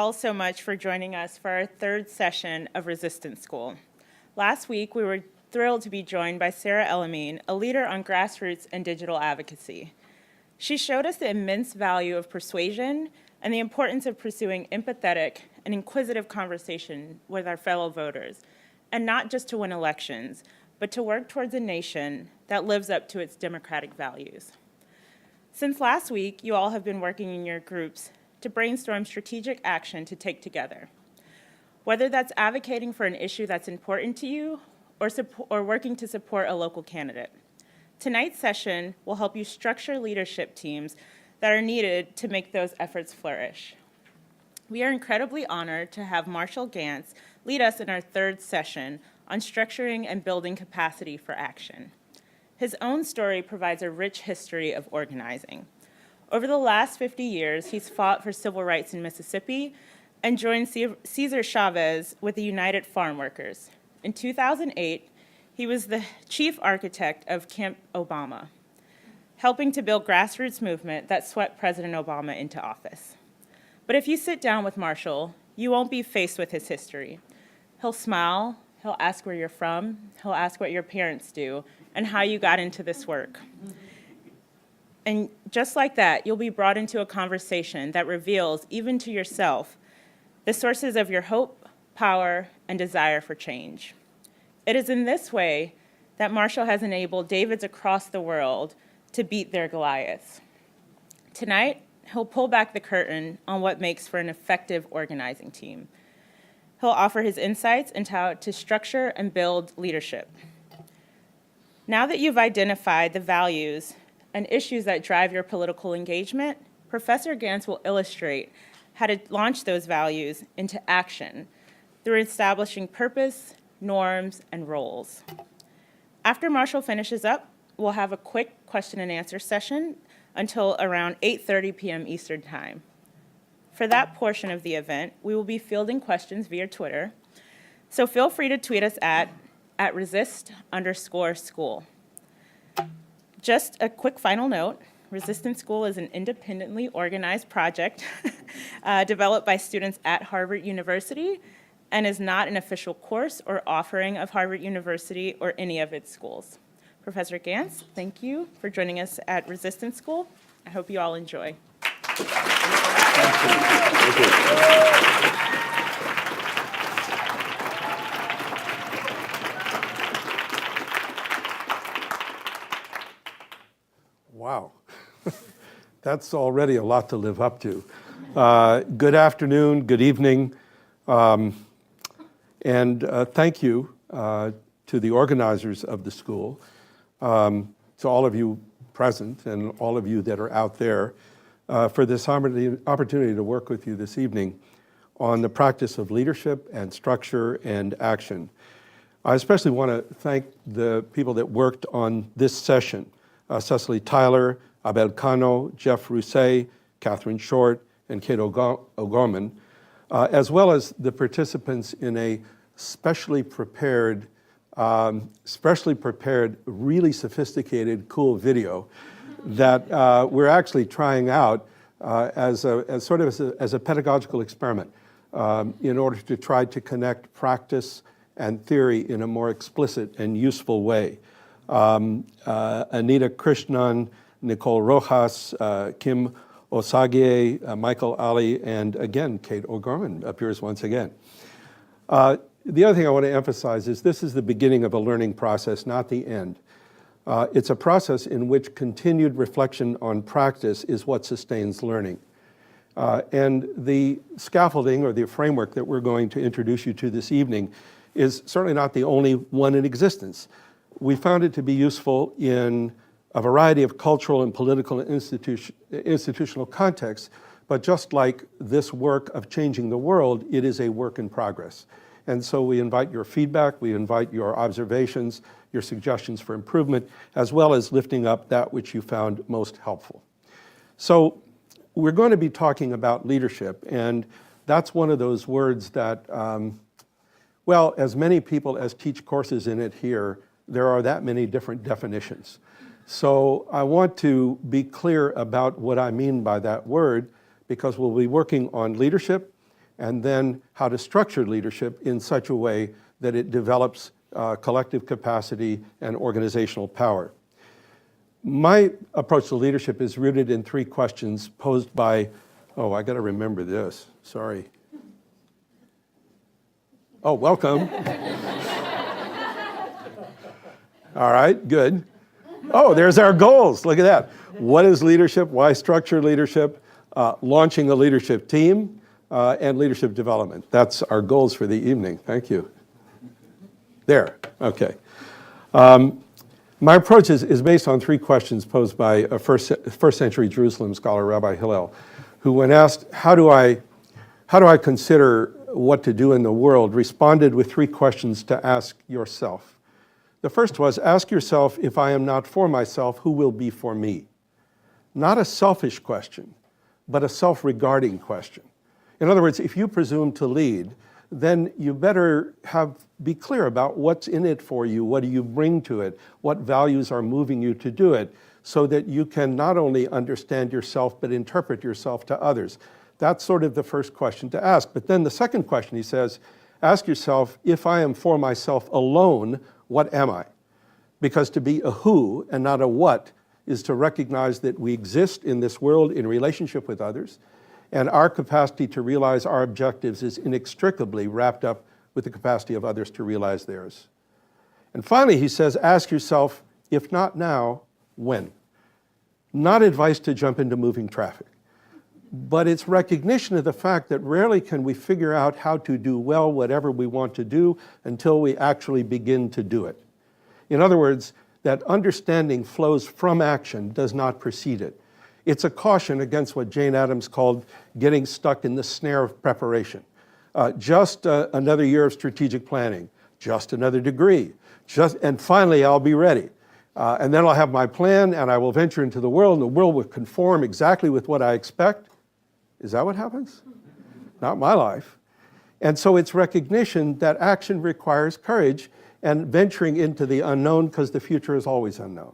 all so much for joining us for our third session of Resistance School. Last week, we were thrilled to be joined by Sarah Elamine, a leader on grassroots and digital advocacy. She showed us the immense value of persuasion and the importance of pursuing empathetic and inquisitive conversation with our fellow voters, and not just to win elections, but to work towards a nation that lives up to its democratic values. Since last week, you all have been working in your groups to brainstorm strategic action to take together. Whether that's advocating for an issue that's important to you or working to support a local candidate. Tonight's session will help you structure leadership teams that are needed to make those efforts flourish. We are incredibly honored to have Marshall Ganz lead us in our third session on structuring and building capacity for action. His own story provides a rich history of organizing. Over the last 50 years, he's fought for civil rights in Mississippi and joined Cesar Chavez with the United Farm Workers. In 2008, he was the chief architect of Camp Obama, helping to build grassroots movement that swept President Obama into office. But if you sit down with Marshall, you won't be faced with his history. He'll smile, he'll ask where you're from, he'll ask what your parents do, and how you got into this work. And just like that, you'll be brought into a conversation that reveals, even to yourself, the sources of your hope, power, and desire for change. It is in this way that Marshall has enabled Davids across the world to beat their Goliaths. Tonight, he'll pull back the curtain on what makes for an effective organizing team. He'll offer his insights into how to structure and build leadership. Now that you've identified the values and issues that drive your political engagement, Professor Ganz will illustrate how to launch those values into action through establishing purpose, norms, and roles. After Marshall finishes up, we'll have a quick question and answer session until around 8:30 p.m. Eastern Time. For that portion of the event, we will be fielding questions via Twitter, so feel free to tweet us at resist_school. Just a quick final note, Resistance School is an independently organized project developed by students at Harvard University and is not an official course or offering of Harvard University or any of its schools. Professor Ganz, thank you for joining us at Resistance School. I hope you all enjoy. Thank you. Wow, that's already a lot to live up to. Good afternoon, good evening, and thank you to the organizers of the school, to all of you present and all of you that are out there for this opportunity to work with you this evening on the practice of leadership and structure and action. I especially want to thank the people that worked on this session. Cecily Tyler, Abel Cano, Jeff Rousset, Catherine Short, and Kate O'Gorman, as well as the participants in a specially prepared, really sophisticated, cool video that we're actually trying out as a pedagogical experiment in order to try to connect practice and theory in a more explicit and useful way. Anita Krishnan, Nicole Rojas, Kim Osagie, Michael Ali, and again, Kate O'Gorman appears once again. The other thing I want to emphasize is this is the beginning of a learning process, not the end. It's a process in which continued reflection on practice is what sustains learning. And the scaffolding or the framework that we're going to introduce you to this evening is certainly not the only one in existence. We found it to be useful in a variety of cultural and political and institutional contexts, but just like this work of changing the world, it is a work in progress. And so we invite your feedback, we invite your observations, your suggestions for improvement, as well as lifting up that which you found most helpful. So we're going to be talking about leadership, and that's one of those words that, well, as many people as teach courses in it here, there are that many different definitions. So I want to be clear about what I mean by that word, because we'll be working on leadership, and then how to structure leadership in such a way that it develops collective capacity and organizational power. My approach to leadership is rooted in 3 questions posed by, oh, I got to remember this, sorry. Oh, welcome. All right, good. Oh, there's our goals, look at that. What is leadership? Why structure leadership? Launching a leadership team, and leadership development. That's our goals for the evening, thank you. There, okay. My approach is based on 3 questions posed by a first century Jerusalem scholar, Rabbi Hillel, who when asked, how do I consider what to do in the world, responded with 3 questions to ask yourself. The first was, ask yourself, if I am not for myself, who will be for me? Not a selfish question, but a self-regarding question. In other words, if you presume to lead, then you better be clear about what's in it for you, what do you bring to it, what values are moving you to do it, so that you can not only understand yourself, but interpret yourself to others. That's sort of the first question to ask. But then the second question, he says, ask yourself, if I am for myself alone, what am I? Because to be a who and not a what is to recognize that we exist in this world in relationship with others, and our capacity to realize our objectives is inextricably wrapped up with the capacity of others to realize theirs. And finally, he says, ask yourself, if not now, when? Not advice to jump into moving traffic, but it's recognition of the fact that rarely can we figure out how to do well whatever we want to do until we actually begin to do it. In other words, that understanding flows from action, does not precede it. It's a caution against what Jane Addams called getting stuck in the snare of preparation. Just another year of strategic planning, just another degree, and finally I'll be ready. And then I'll have my plan and I will venture into the world and the world will conform exactly with what I expect. Is that what happens? Not my life. And so it's recognition that action requires courage and venturing into the unknown, because the future is always unknown.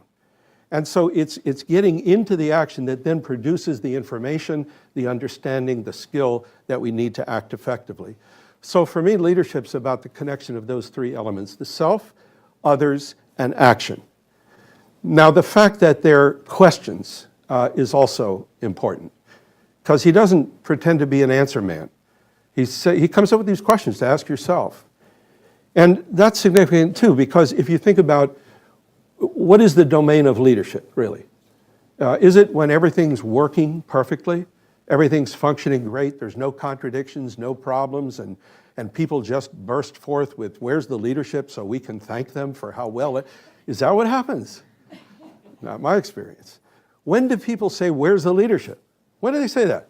And so it's getting into the action that then produces the information, the understanding, the skill that we need to act effectively. So for me, leadership's about the connection of those 3 elements, the self, others, and action. Now, the fact that they're questions is also important, because he doesn't pretend to be an answer man. He comes up with these questions to ask yourself. And that's significant too, because if you think about what is the domain of leadership, really? Is it when everything's working perfectly, everything's functioning great, there's no contradictions, no problems, and people just burst forth with, where's the leadership, so we can thank them for how well it... Is that what happens? Not my experience. When do people say, where's the leadership? When do they say that?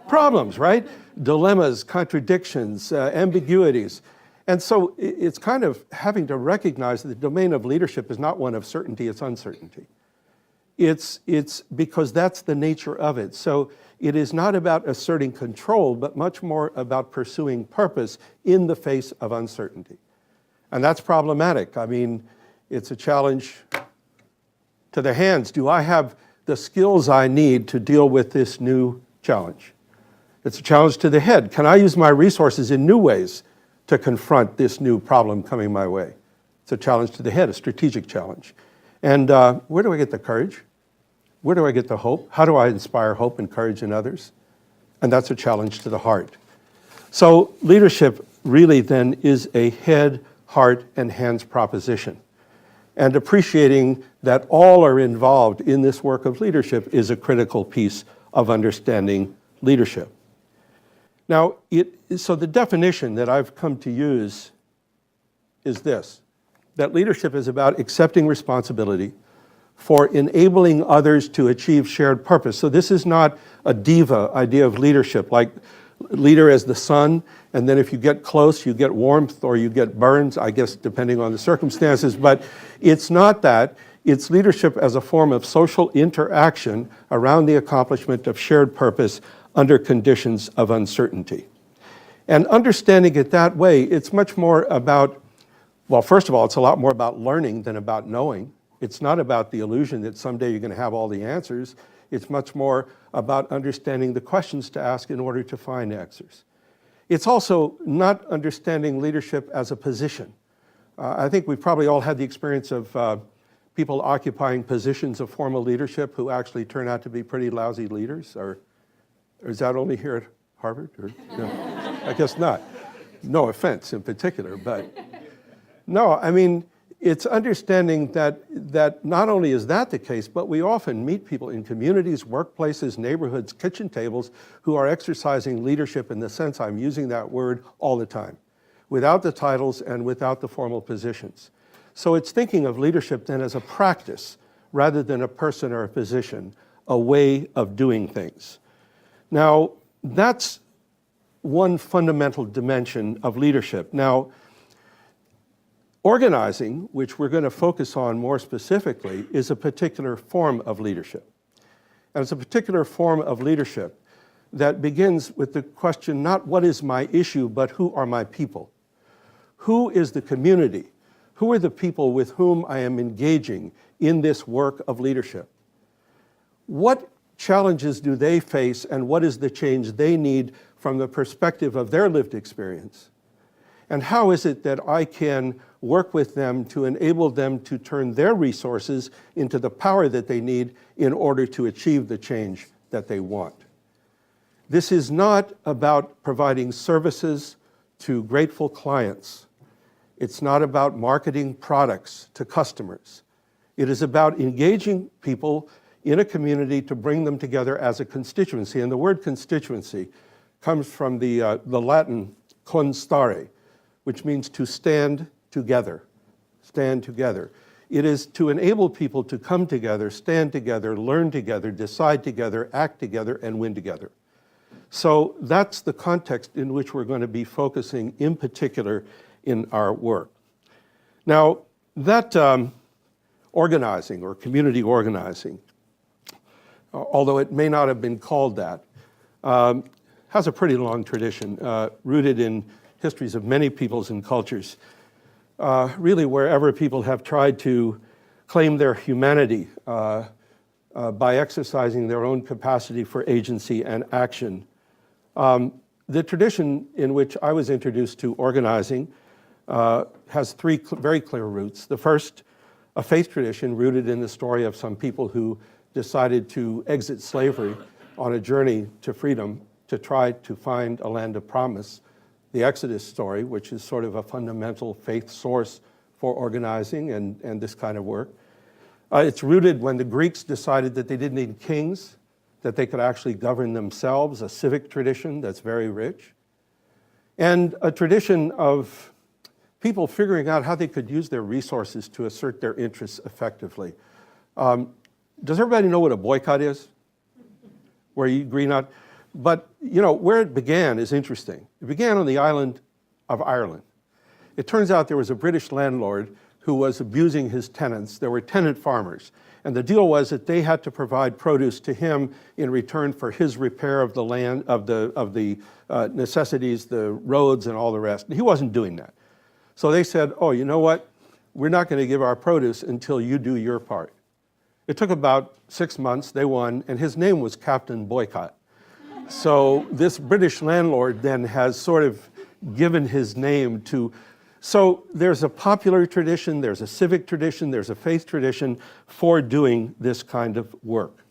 Problems, right? Dilemmas, contradictions, ambiguities. And so it's kind of having to recognize that the domain of leadership is not one of certainty, it's uncertainty. It's because that's the nature of it. So it is not about asserting control, but much more about pursuing purpose in the face of uncertainty. And that's problematic. I mean, it's a challenge to the hands. Do I have the skills I need to deal with this new challenge? It's a challenge to the head. Can I use my resources in new ways to confront this new problem coming my way? It's a challenge to the head, a strategic challenge. And where do I get the courage? Where do I get the hope? How do I inspire hope and courage in others? And that's a challenge to the heart. So leadership really then is a head, heart, and hands proposition. And appreciating that all are involved in this work of leadership is a critical piece of understanding leadership. Now, so the definition that I've come to use is this, that leadership is about accepting responsibility for enabling others to achieve shared purpose. So this is not a diva idea of leadership, like leader as the sun, and then if you get close, you get warmth or you get burns, I guess, depending on the circumstances. But it's not that. It's leadership as a form of social interaction around the accomplishment of shared purpose under conditions of uncertainty. And understanding it that way, it's much more about, well, first of all, it's a lot more about learning than about knowing. It's not about the illusion that someday you're going to have all the answers. It's much more about understanding the questions to ask in order to find answers. It's also not understanding leadership as a position. I think we've probably all had the experience of people occupying positions of formal leadership who actually turn out to be pretty lousy leaders, or is that only here at Harvard? Or, no, I guess not. No offense in particular, but no, I mean, it's understanding that not only is that the case, but we often meet people in communities, workplaces, neighborhoods, kitchen tables who are exercising leadership in the sense I'm using that word all the time, without the titles and without the formal positions. So it's thinking of leadership then as a practice rather than a person or a position, a way of doing things. Now, that's one fundamental dimension of leadership. Now, organizing, which we're going to focus on more specifically, is a particular form of leadership. And it's a particular form of leadership that begins with the question, not what is my issue, but who are my people? Who is the community? Who are the people with whom I am engaging in this work of leadership? What challenges do they face, and what is the change they need from the perspective of their lived experience? And how is it that I can work with them to enable them to turn their resources into the power that they need in order to achieve the change that they want? This is not about providing services to grateful clients. It's not about marketing products to customers. It is about engaging people in a community to bring them together as a constituency. And the word constituency comes from the Latin constare, which means to stand together. Stand together. It is to enable people to come together, stand together, learn together, decide together, act together, and win together. So that's the context in which we're going to be focusing in particular in our work. Now, that organizing or community organizing, although it may not have been called that, has a pretty long tradition, rooted in histories of many peoples and cultures. Really, wherever people have tried to claim their humanity by exercising their own capacity for agency and action. The tradition in which I was introduced to organizing has three very clear roots. The first, a faith tradition rooted in the story of some people who decided to exit slavery on a journey to freedom to try to find a land of promise. The Exodus story, which is sort of a fundamental faith source for organizing and this kind of work. It's rooted when the Greeks decided that they didn't need kings, that they could actually govern themselves, a civic tradition that's very rich. And a tradition of people figuring out how they could use their resources to assert their interests effectively. Does everybody know what a boycott is? Where you agree not? But, you know, where it began is interesting. It began on the island of Ireland. It turns out there was a British landlord who was abusing his tenants. There were tenant farmers. And the deal was that they had to provide produce to him in return for his repair of the land, of the necessities, the roads and all the rest. And he wasn't doing that. So they said, oh, you know what? We're not going to give our produce until you do your part. It took about 6 months, they won, and his name was Captain Boycott. So this British landlord then has sort of given his name to, so there's a popular tradition, there's a civic tradition, there's a faith tradition for doing this kind of work.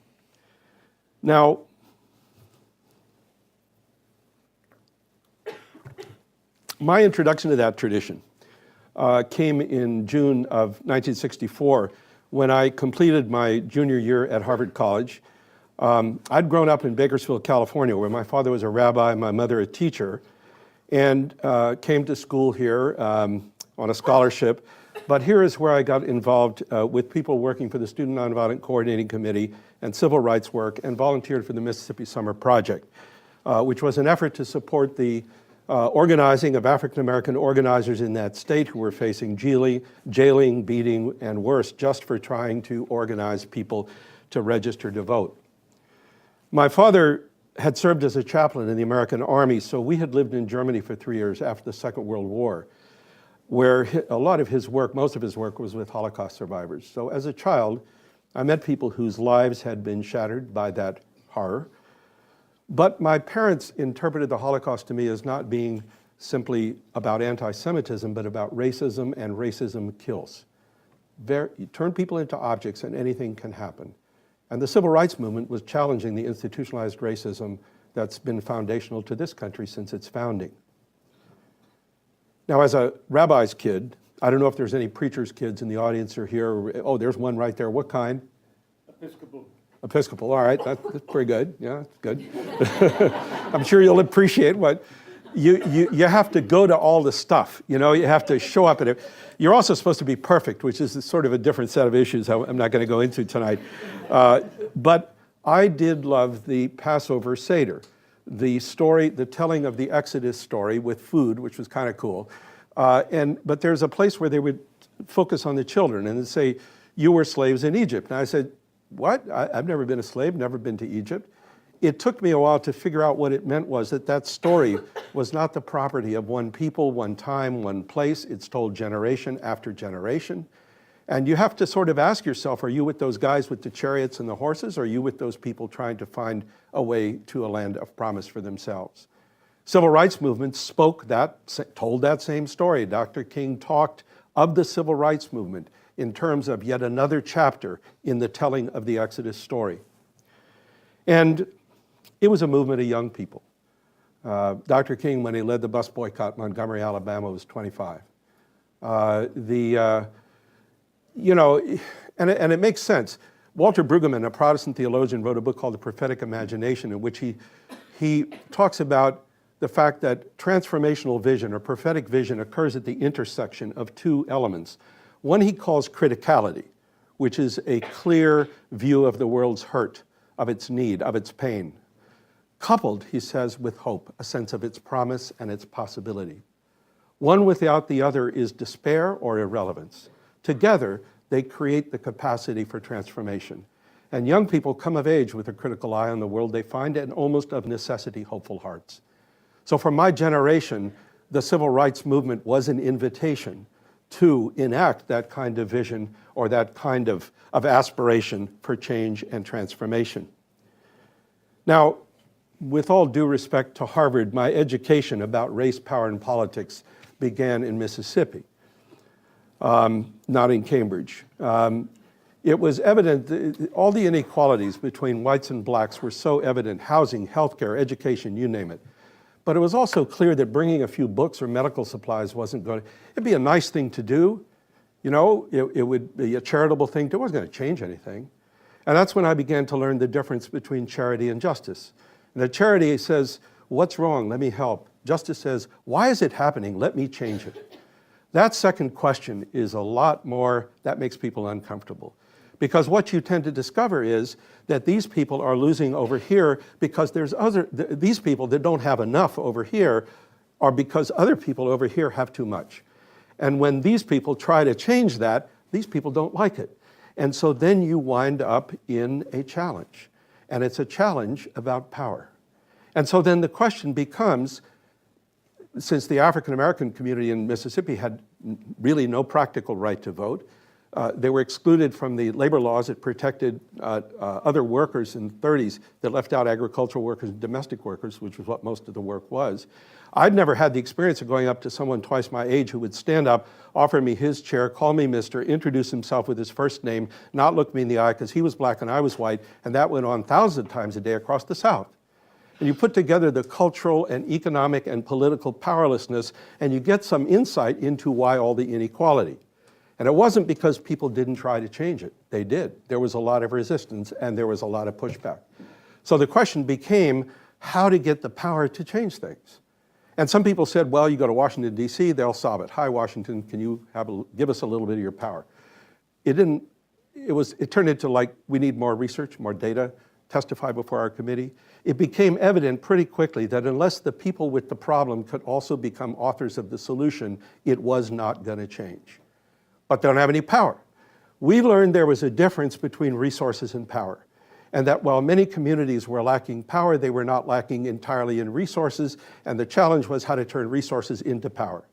Now, my introduction to that tradition came in June of 1964 when I completed my junior year at Harvard College. I'd grown up in Bakersfield, California, where my father was a rabbi, my mother a teacher, and came to school here on a scholarship. But here is where I got involved with people working for the Student Nonviolent Coordinating Committee and civil rights work, and volunteered for the Mississippi Summer Project, which was an effort to support the organizing of African-American organizers in that state who were facing jailing, beating, and worse, just for trying to organize people to register to vote. My father had served as a chaplain in the American Army, so we had lived in Germany for 3 years after the Second World War, where a lot of his work, most of his work, was with Holocaust survivors. So as a child, I met people whose lives had been shattered by that horror. But my parents interpreted the Holocaust to me as not being simply about anti-Semitism, but about racism, and racism kills. You turn people into objects and anything can happen. And the civil rights movement was challenging the institutionalized racism that's been foundational to this country since its founding. Now, as a rabbi's kid, I don't know if there's any preacher's kids in the audience or here. Oh, there's one right there. What kind? Episcopal. Episcopal, all right, that's pretty good. Yeah, that's good. I'm sure you'll appreciate what, you have to go to all the stuff, you know, you have to show up at it. You're also supposed to be perfect, which is sort of a different set of issues I'm not going to go into tonight. But I did love the Passover Seder, the story, the telling of the Exodus story with food, which was kind of cool. But there's a place where they would focus on the children and say, you were slaves in Egypt. And I said, what? I've never been a slave, never been to Egypt. It took me a while to figure out what it meant was that story was not the property of one people, one time, one place. It's told generation after generation. And you have to sort of ask yourself, are you with those guys with the chariots and the horses? Or are you with those people trying to find a way to a land of promise for themselves? Civil rights movement told that same story. Dr. King talked of the civil rights movement in terms of yet another chapter in the telling of the Exodus story. And it was a movement of young people. Dr. King, when he led the bus boycott in Montgomery, Alabama, was 25. You know, and it makes sense. Walter Brueggemann, a Protestant theologian, wrote a book called The Prophetic Imagination, in which he talks about the fact that transformational vision or prophetic vision occurs at the intersection of two elements. One he calls criticality, which is a clear view of the world's hurt, of its need, of its pain. Coupled, he says, with hope, a sense of its promise and its possibility. One without the other is despair or irrelevance. Together, they create the capacity for transformation. And young people come of age with a critical eye on the world they find and almost of necessity hopeful hearts. So for my generation, the civil rights movement was an invitation to enact that kind of vision or that kind of aspiration for change and transformation. Now, with all due respect to Harvard, my education about race, power, and politics began in Mississippi, not in Cambridge. It was evident that all the inequalities between whites and blacks were so evident: housing, healthcare, education, you name it. But it was also clear that bringing a few books or medical supplies wasn't going to, it'd be a nice thing to do. You know, it would be a charitable thing. It wasn't going to change anything. And that's when I began to learn the difference between charity and justice. And the charity says, what's wrong? Let me help. Justice says, why is it happening? Let me change it. That second question is a lot more, that makes people uncomfortable. Because what you tend to discover is that these people are losing over here because there's these people that don't have enough over here are because other people over here have too much. And when these people try to change that, these people don't like it. And so then you wind up in a challenge. And it's a challenge about power. And so then the question becomes, since the African American community in Mississippi had really no practical right to vote, they were excluded from the labor laws that protected other workers in the 30s that left out agricultural workers and domestic workers, which was what most of the work was. I'd never had the experience of going up to someone twice my age who would stand up, offer me his chair, call me mister, introduce himself with his first name, not look me in the eye because he was black and I was white, and that went on thousands of times a day across the South. And you put together the cultural and economic and political powerlessness, and you get some insight into why all the inequality. And it wasn't because people didn't try to change it. They did. There was a lot of resistance and there was a lot of pushback. So the question became how to get the power to change things. And some people said, well, you go to Washington, D.C., they'll solve it. Hi, Washington, can you give us a little bit of your power? It turned into like, we need more research, more data, testify before our committee. It became evident pretty quickly that unless the people with the problem could also become authors of the solution, it was not going to change. But they don't have any power. We learned there was a difference between resources and power, and that while many communities were lacking power, they were not lacking entirely in resources, and the challenge was how to turn resources into power.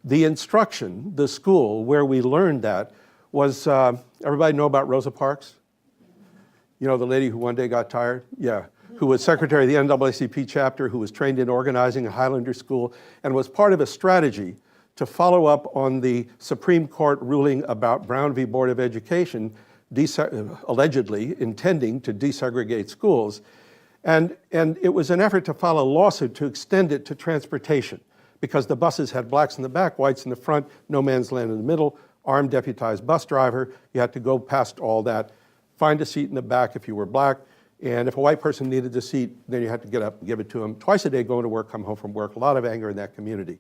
The instruction, the school where we learned that was, everybody know about Rosa Parks? You know the lady who one day got tired? Yeah. Who was secretary of the NAACP chapter, who was trained in organizing at Highlander School, and was part of a strategy to follow up on the Supreme Court ruling about Brown v. Board of Education, allegedly intending to desegregate schools. And it was an effort to file a lawsuit to extend it to transportation, because the buses had blacks in the back, whites in the front, no man's land in the middle, armed deputized bus driver. You had to go past all that, find a seat in the back if you were black, and if a white person needed the seat, then you had to get up and give it to them. Twice a day, going to work, come home from work, a lot of anger in that community.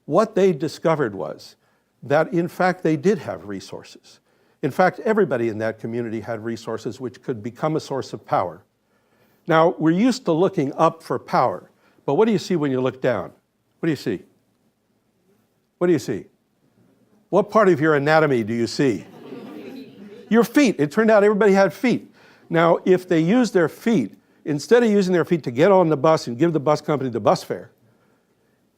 What they discovered was that, in fact, they did have resources. In fact, everybody in that community had resources which could become a source of power. Now, we're used to looking up for power, but what do you see when you look down? What do you see? What do you see? What part of your anatomy do you see? Your feet. It turned out everybody had feet. Now, if they used their feet, instead of using their feet to get on the bus and give the bus company the bus fare,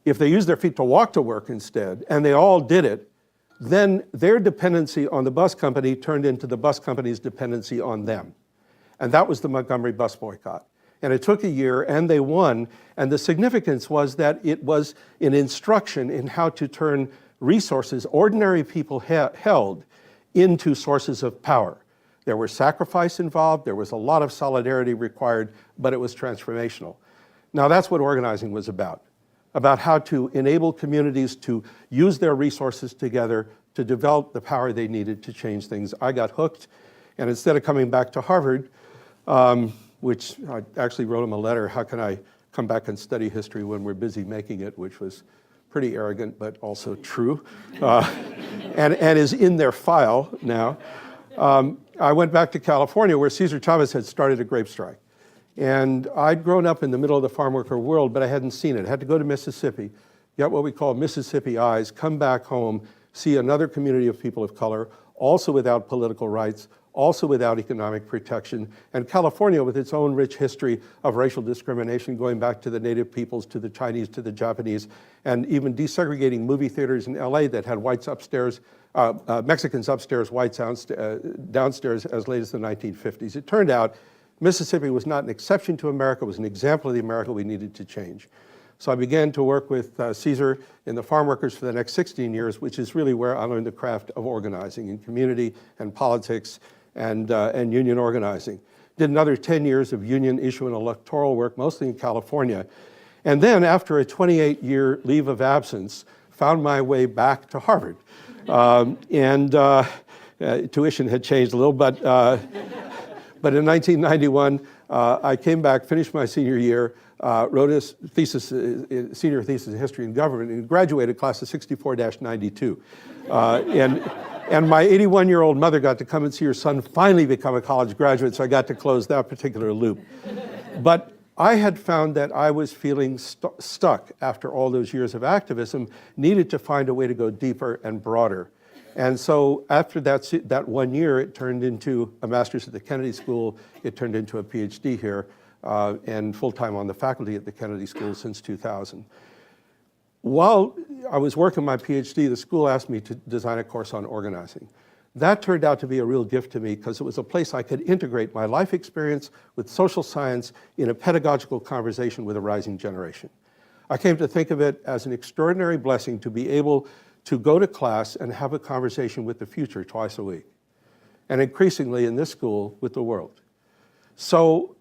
if they used their feet to walk to work instead, and they all did it, then their dependency on the bus company turned into the bus company's dependency on them. And that was the Montgomery bus boycott. And it took a year, and they won. And the significance was that it was an instruction in how to turn resources ordinary people held into sources of power. There was sacrifice involved, there was a lot of solidarity required, but it was transformational. Now that's what organizing was about how to enable communities to use their resources together to develop the power they needed to change things. I got hooked, and instead of coming back to Harvard, which I actually wrote him a letter, how can I come back and study history when we're busy making it, which was pretty arrogant, but also true, and is in their file now. I went back to California, where Cesar Chavez had started a grape strike. And I'd grown up in the middle of the farm worker world, but I hadn't seen it. I had to go to Mississippi, get what we call Mississippi eyes, come back home, see another community of people of color, also without political rights, also without economic protection, and California with its own rich history of racial discrimination going back to the native peoples, to the Chinese, to the Japanese, and even desegregating movie theaters in LA that had whites upstairs, Mexicans upstairs, whites downstairs as late as the 1950s. It turned out Mississippi was not an exception to America, it was an example of the America we needed to change. So I began to work with Cesar in the farm workers for the next 16 years, which is really where I learned the craft of organizing in community and politics and union organizing. Did another 10 years of union issue and electoral work, mostly in California. And then after a 28-year leave of absence, found my way back to Harvard. Tuition had changed a little, but in 1991, I came back, finished my senior year, wrote a thesis, senior thesis in history and government, and graduated class of 64-92. And my 81-year-old mother got to come and see her son finally become a college graduate, so I got to close that particular loop. But I had found that I was feeling stuck after all those years of activism, needed to find a way to go deeper and broader. And so after that 1 year, it turned into a master's at the Kennedy School, it turned into a PhD here, and full-time on the faculty at the Kennedy School since 2000. While I was working my PhD, the school asked me to design a course on organizing. That turned out to be a real gift to me because it was a place I could integrate my life experience with social science in a pedagogical conversation with a rising generation. I came to think of it as an extraordinary blessing to be able to go to class and have a conversation with the future twice a week, and increasingly in this school with the world. So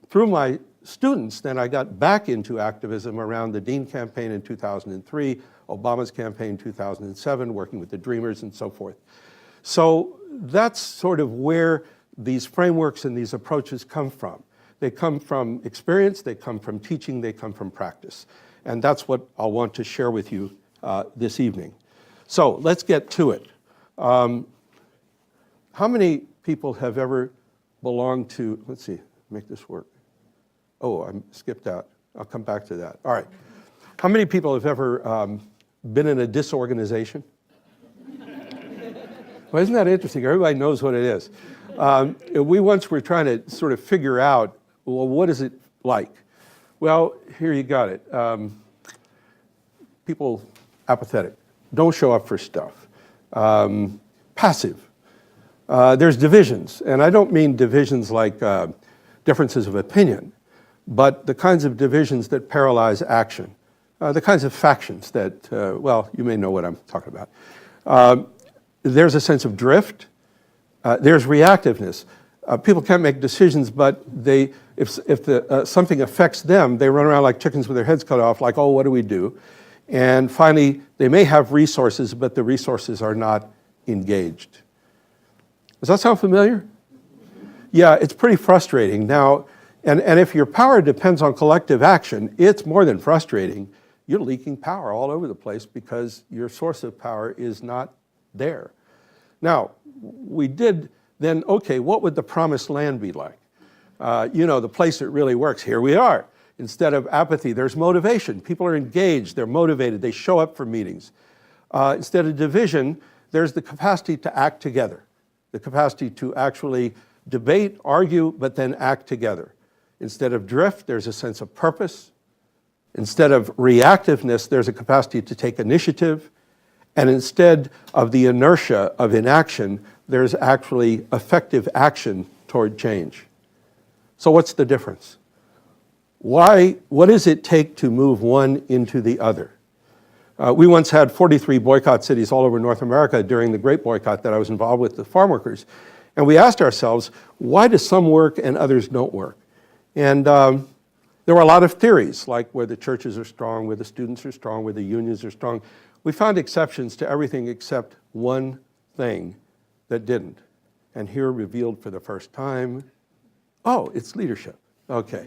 through my students, then I got back into activism around the Dean campaign in 2003, Obama's campaign in 2007, working with the Dreamers and so forth. So that's sort of where these frameworks and these approaches come from. They come from experience, they come from teaching, they come from practice. And that's what I'll want to share with you this evening. So let's get to it. How many people have ever belonged to, let's see, make this work. Oh, I skipped out. I'll come back to that. All right. How many people have ever been in a disorganization? Well, isn't that interesting? Everybody knows what it is. We once were trying to sort of figure out, well, what is it like? Well, here you got it. People apathetic, don't show up for stuff, passive, there's divisions. And I don't mean divisions like differences of opinion, but the kinds of divisions that paralyze action, the kinds of factions that, well, you may know what I'm talking about. There's a sense of drift. There's reactiveness. People can't make decisions, but if something affects them, they run around like chickens with their heads cut off, like, oh, what do we do? And finally, they may have resources, but the resources are not engaged. Does that sound familiar? Yeah, it's pretty frustrating. Now, and if your power depends on collective action, it's more than frustrating. You're leaking power all over the place because your source of power is not there. Now, we did then, okay, what would the promised land be like? The place that really works. Here we are. Instead of apathy, there's motivation. People are engaged, they're motivated, they show up for meetings. Instead of division, there's the capacity to act together, the capacity to actually debate, argue, but then act together. Instead of drift, there's a sense of purpose. Instead of reactiveness, there's a capacity to take initiative. And instead of the inertia of inaction, there's actually effective action toward change. So what's the difference? What does it take to move one into the other? We once had 43 boycott cities all over North America during the Great Boycott that I was involved with the farm workers. And we asked ourselves, why do some work and others don't work? And there were a lot of theories, like where the churches are strong, where the students are strong, where the unions are strong. We found exceptions to everything except one thing that didn't. And here revealed for the first time, oh, it's leadership. Okay.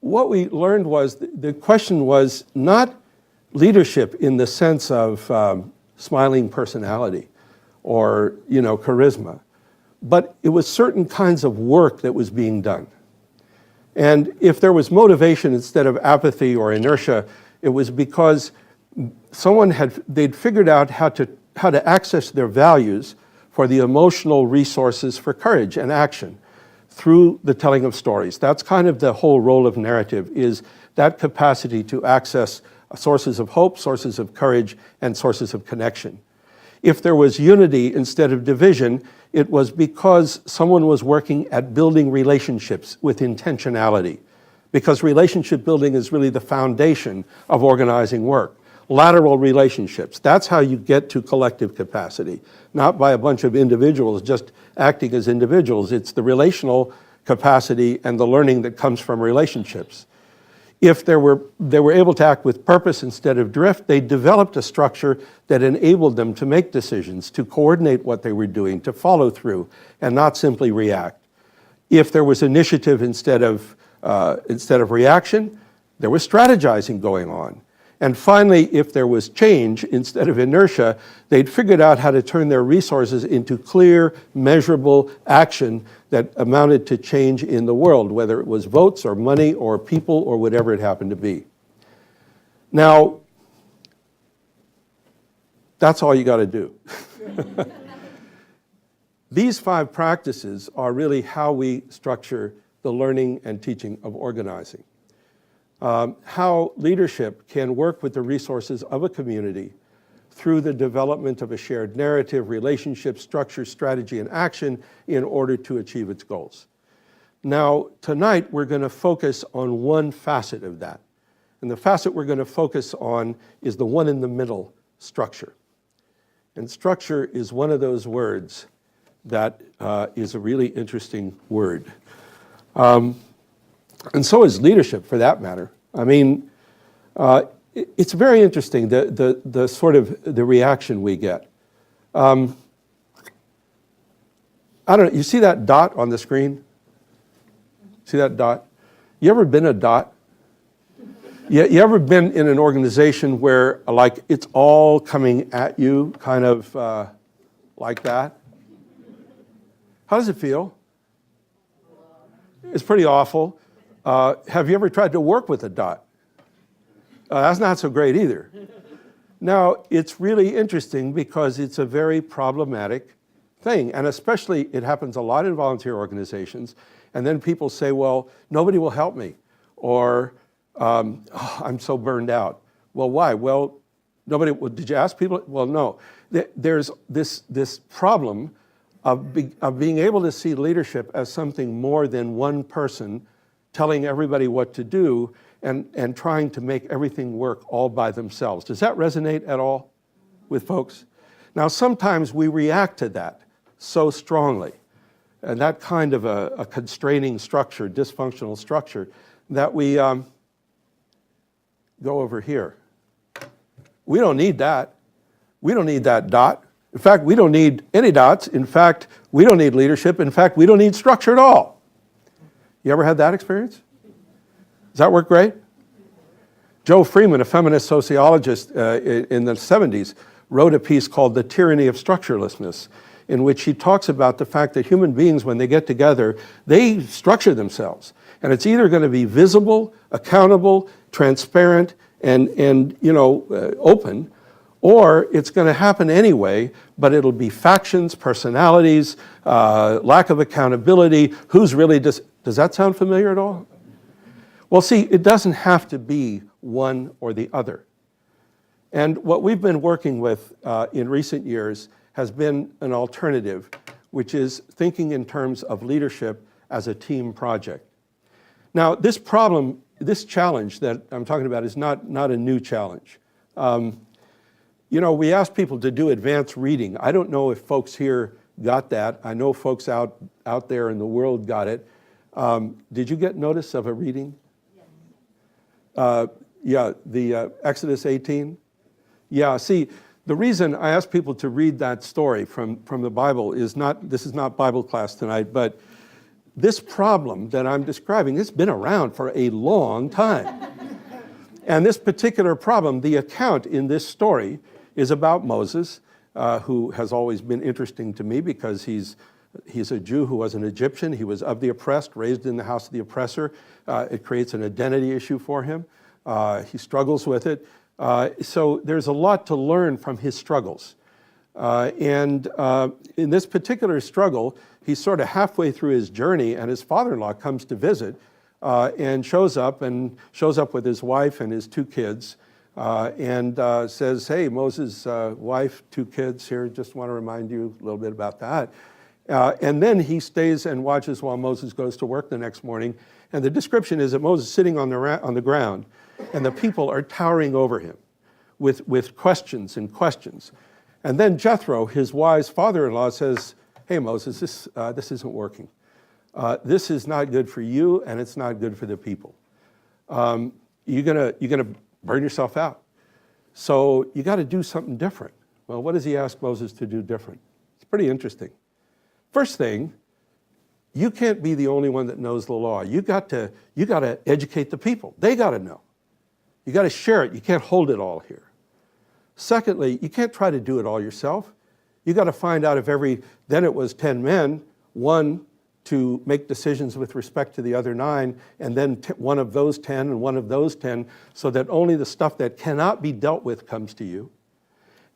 What we learned was the question was not leadership in the sense of smiling personality or charisma, but it was certain kinds of work that was being done. And if there was motivation instead of apathy or inertia, it was because they'd figured out how to access their values for the emotional resources for courage and action through the telling of stories. That's kind of the whole role of narrative, is that capacity to access sources of hope, sources of courage, and sources of connection. If there was unity instead of division, it was because someone was working at building relationships with intentionality, because relationship building is really the foundation of organizing work. Lateral relationships, that's how you get to collective capacity, not by a bunch of individuals just acting as individuals. It's the relational capacity and the learning that comes from relationships. If they were able to act with purpose instead of drift, they developed a structure that enabled them to make decisions, to coordinate what they were doing, to follow through, and not simply react. If there was initiative instead of reaction, there was strategizing going on. And finally, if there was change instead of inertia, they'd figured out how to turn their resources into clear, measurable action that amounted to change in the world, whether it was votes or money or people or whatever it happened to be. Now, that's all you got to do. These 5 practices are really how we structure the learning and teaching of organizing. How leadership can work with the resources of a community through the development of a shared narrative, relationship, structure, strategy, and action in order to achieve its goals. Now, tonight, we're going to focus on one facet of that. And the facet we're going to focus on is the one in the middle, structure. And structure is one of those words that is a really interesting word. And so is leadership, for that matter. I mean, it's very interesting, the sort of the reaction we get. I don't know, you see that dot on the screen? See that dot? You ever been a dot? You ever been in an organization where, like, it's all coming at you, kind of like that? How does it feel? It's pretty awful. Have you ever tried to work with a dot? That's not so great either. Now, it's really interesting because it's a very problematic thing, and especially it happens a lot in volunteer organizations, and then people say, well, nobody will help me, or I'm so burned out. Well, why? Well, Nobody, well, did you ask people? Well, no. There's this problem of being able to see leadership as something more than one person telling everybody what to do and trying to make everything work all by themselves. Does that resonate at all with folks? Now, sometimes we react to that so strongly, and that kind of a constraining structure, dysfunctional structure, that we go over here. We don't need that. We don't need that dot. In fact, we don't need any dots. In fact, we don't need leadership. In fact, we don't need structure at all. You ever had that experience? Does that work great? Joe Freeman, a feminist sociologist in the 70s, wrote a piece called The Tyranny of Structurelessness, in which he talks about the fact that human beings, when they get together, they structure themselves. And it's either going to be visible, accountable, transparent, and open, or it's going to happen anyway, but it'll be factions, personalities, lack of accountability, who's really... Does that sound familiar at all? Well, see, it doesn't have to be one or the other. And what we've been working with in recent years has been an alternative, which is thinking in terms of leadership as a team project. Now, this challenge that I'm talking about is not a new challenge. We asked people to do advanced reading. I don't know if folks here got that. I know folks out there in the world got it. Did you get notice of a reading? Yeah, the Exodus 18. Yeah, see, the reason I asked people to read that story from the Bible is this is not Bible class tonight, but this problem that I'm describing has been around for a long time. And this particular problem, the account in this story, is about Moses, who has always been interesting to me because he's a Jew who was an Egyptian. He was of the oppressed, raised in the house of the oppressor. It creates an identity issue for him. He struggles with it. So there's a lot to learn from his struggles. And in this particular struggle, he's sort of halfway through his journey, and his father-in-law comes to visit and shows up with his wife and his 2 kids and says, hey, Moses' wife, 2 kids here, just want to remind you a little bit about that. And then he stays and watches while Moses goes to work the next morning. And the description is that Moses is sitting on the ground, and the people are towering over him with questions and questions. And then Jethro, his wise father-in-law, says, hey, Moses, this isn't working. This is not good for you, and it's not good for the people. You're gonna burn yourself out. So you got to do something different. Well, what does he ask Moses to do different? It's pretty interesting. First thing, you can't be the only one that knows the law. You got to educate the people. They got to know. You got to share it. You can't hold it all here. Secondly, you can't try to do it all yourself. You got to find out if then it was 10 men, 1 to make decisions with respect to the other 9, and then 1 of those 10 and 1 of those 10, so that only the stuff that cannot be dealt with comes to you.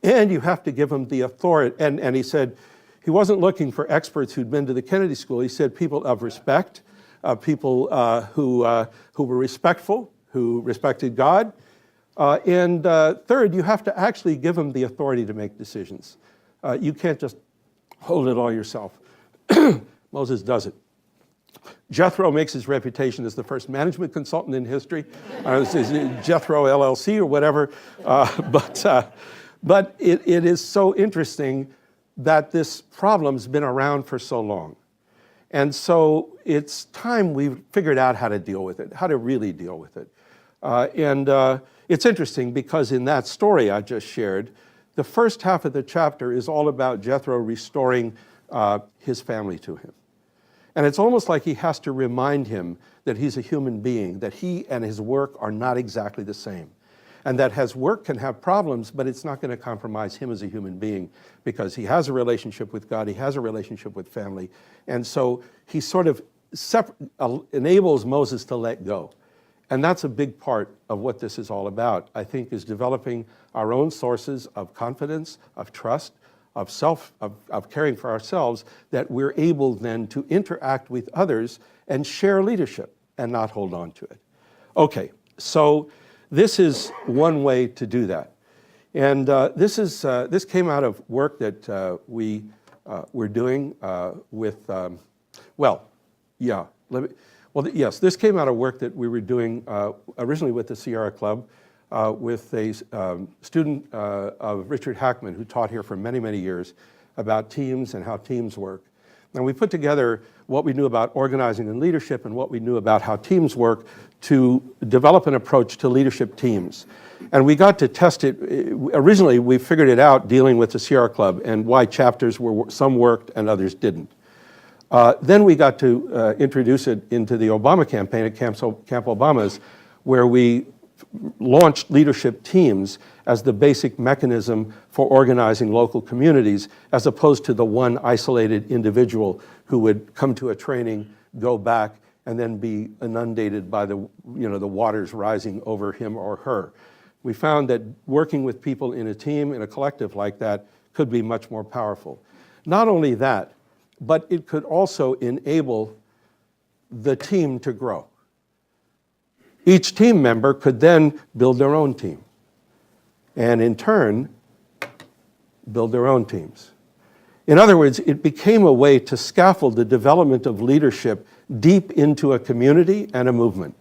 And you have to give them the authority. And he said, he wasn't looking for experts who'd been to the Kennedy School. He said people of respect, people who were respectful, who respected God. And third, you have to actually give them the authority to make decisions. You can't just hold it all yourself. Moses does it. Jethro makes his reputation as the first management consultant in history. This is Jethro LLC or whatever. But it is so interesting that this problem's been around for so long. And so it's time we figured out how to deal with it, how to really deal with it. It's interesting because in that story I just shared, the first half of the chapter is all about Jethro restoring his family to him. And it's almost like he has to remind him that he's a human being, that he and his work are not exactly the same. And that his work can have problems, but it's not going to compromise him as a human being because he has a relationship with God, he has a relationship with family. And so he sort of enables Moses to let go. And that's a big part of what this is all about, I think, is developing our own sources of confidence, of trust, of caring for ourselves, that we're able then to interact with others and share leadership and not hold on to it. Okay, so this is one way to do that. And this came out of work that we were doing with, yes, this came out of work that we were doing originally with the Sierra Club with a student of Richard Hackman, who taught here for many, many years about teams and how teams work. And we put together what we knew about organizing and leadership and what we knew about how teams work to develop an approach to leadership teams. And we got to test it. Originally, we figured it out dealing with the Sierra Club and why chapters were, some worked and others didn't. Then we got to introduce it into the Obama campaign at Camp Obama's, where we launched leadership teams as the basic mechanism for organizing local communities, as opposed to the one isolated individual who would come to a training, go back, and then be inundated by the waters rising over him or her. We found that working with people in a team, in a collective like that, could be much more powerful. Not only that, but it could also enable the team to grow. Each team member could then build their own team, and in turn, build their own teams. In other words, it became a way to scaffold the development of leadership deep into a community and a movement.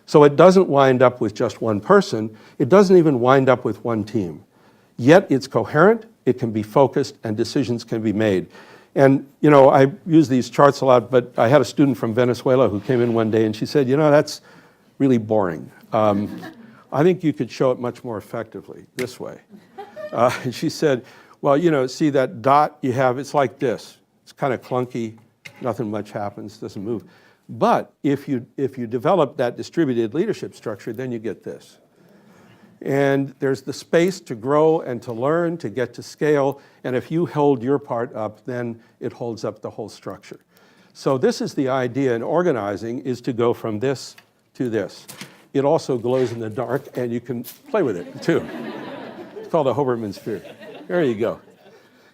So it doesn't wind up with just one person, it doesn't even wind up with one team. Yet it's coherent, it can be focused, and decisions can be made. And I use these charts a lot, but I had a student from Venezuela who came in one day and she said, that's really boring. I think you could show it much more effectively this way. And she said, well, see that dot you have, it's like this. It's kind of clunky, nothing much happens, doesn't move. But if you develop that distributed leadership structure, then you get this. And there's the space to grow and to learn, to get to scale, and if you hold your part up, then it holds up the whole structure. So this is the idea in organizing, is to go from this to this. It also glows in the dark, and you can play with it, too. It's called a Hoberman sphere. There you go.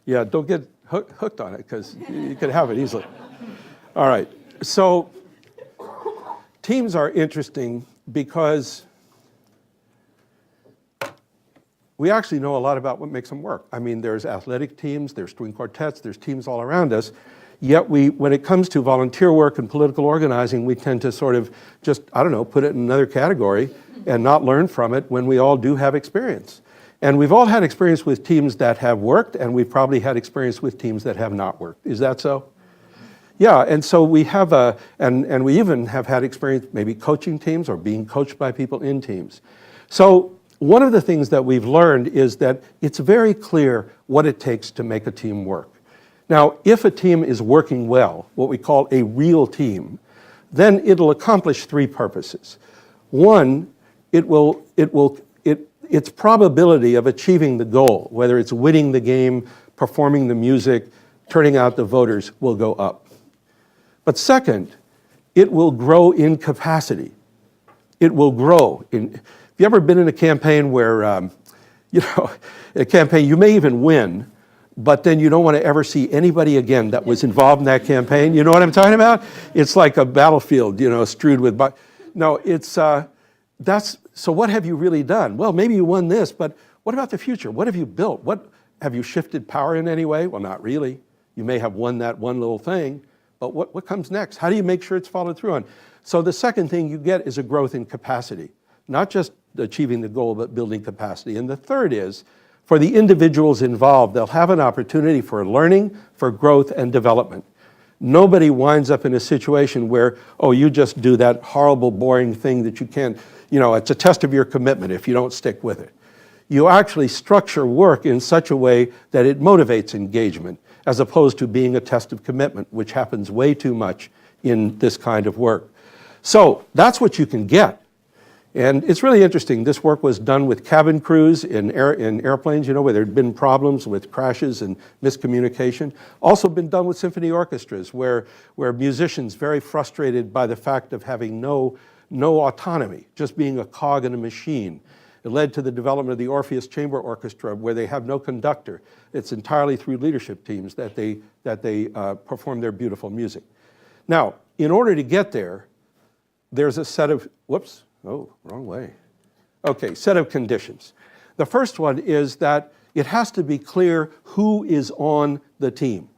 Yeah, don't get hooked on it, because you can have it easily. All right, so teams are interesting because we actually know a lot about what makes them work. I mean, there's athletic teams, there's string quartets, there's teams all around us. Yet when it comes to volunteer work and political organizing, we tend to sort of just, put it in another category and not learn from it when we all do have experience. And we've all had experience with teams that have worked, and we've probably had experience with teams that have not worked. Is that so? Yeah, and so we have and we even have had experience maybe coaching teams or being coached by people in teams. So one of the things that we've learned is that it's very clear what it takes to make a team work. Now, if a team is working well, what we call a real team, then it'll accomplish three purposes. One, its probability of achieving the goal, whether it's winning the game, performing the music, turning out the voters, will go up. But second, it will grow in capacity. It will grow. Have you ever been in a campaign where, a campaign you may even win, but then you don't want to ever see anybody again that was involved in that campaign? You know what I'm talking about? It's like a battlefield, strewed with... No, it's... So what have you really done? Well, maybe you won this, but what about the future? What have you built? Have you shifted power in any way? Well, not really. You may have won that one little thing, but what comes next? How do you make sure it's followed through on? So the second thing you get is a growth in capacity, not just achieving the goal, but building capacity. And the third is, for the individuals involved, they'll have an opportunity for learning, for growth and development. Nobody winds up in a situation where, you just do that horrible, boring thing that you can't, it's a test of your commitment if you don't stick with it. You actually structure work in such a way that it motivates engagement, as opposed to being a test of commitment, which happens way too much in this kind of work. So that's what you can get. And it's really interesting. This work was done with cabin crews in airplanes, where there had been problems with crashes and miscommunication. Also been done with symphony orchestras, where musicians, very frustrated by the fact of having no autonomy, just being a cog in a machine. It led to the development of the Orpheus Chamber Orchestra, where they have no conductor. It's entirely through leadership teams that they perform their beautiful music. Now, in order to get there, there's a set of, wrong way. Okay, set of conditions. The first one is that it has to be clear who is on the team.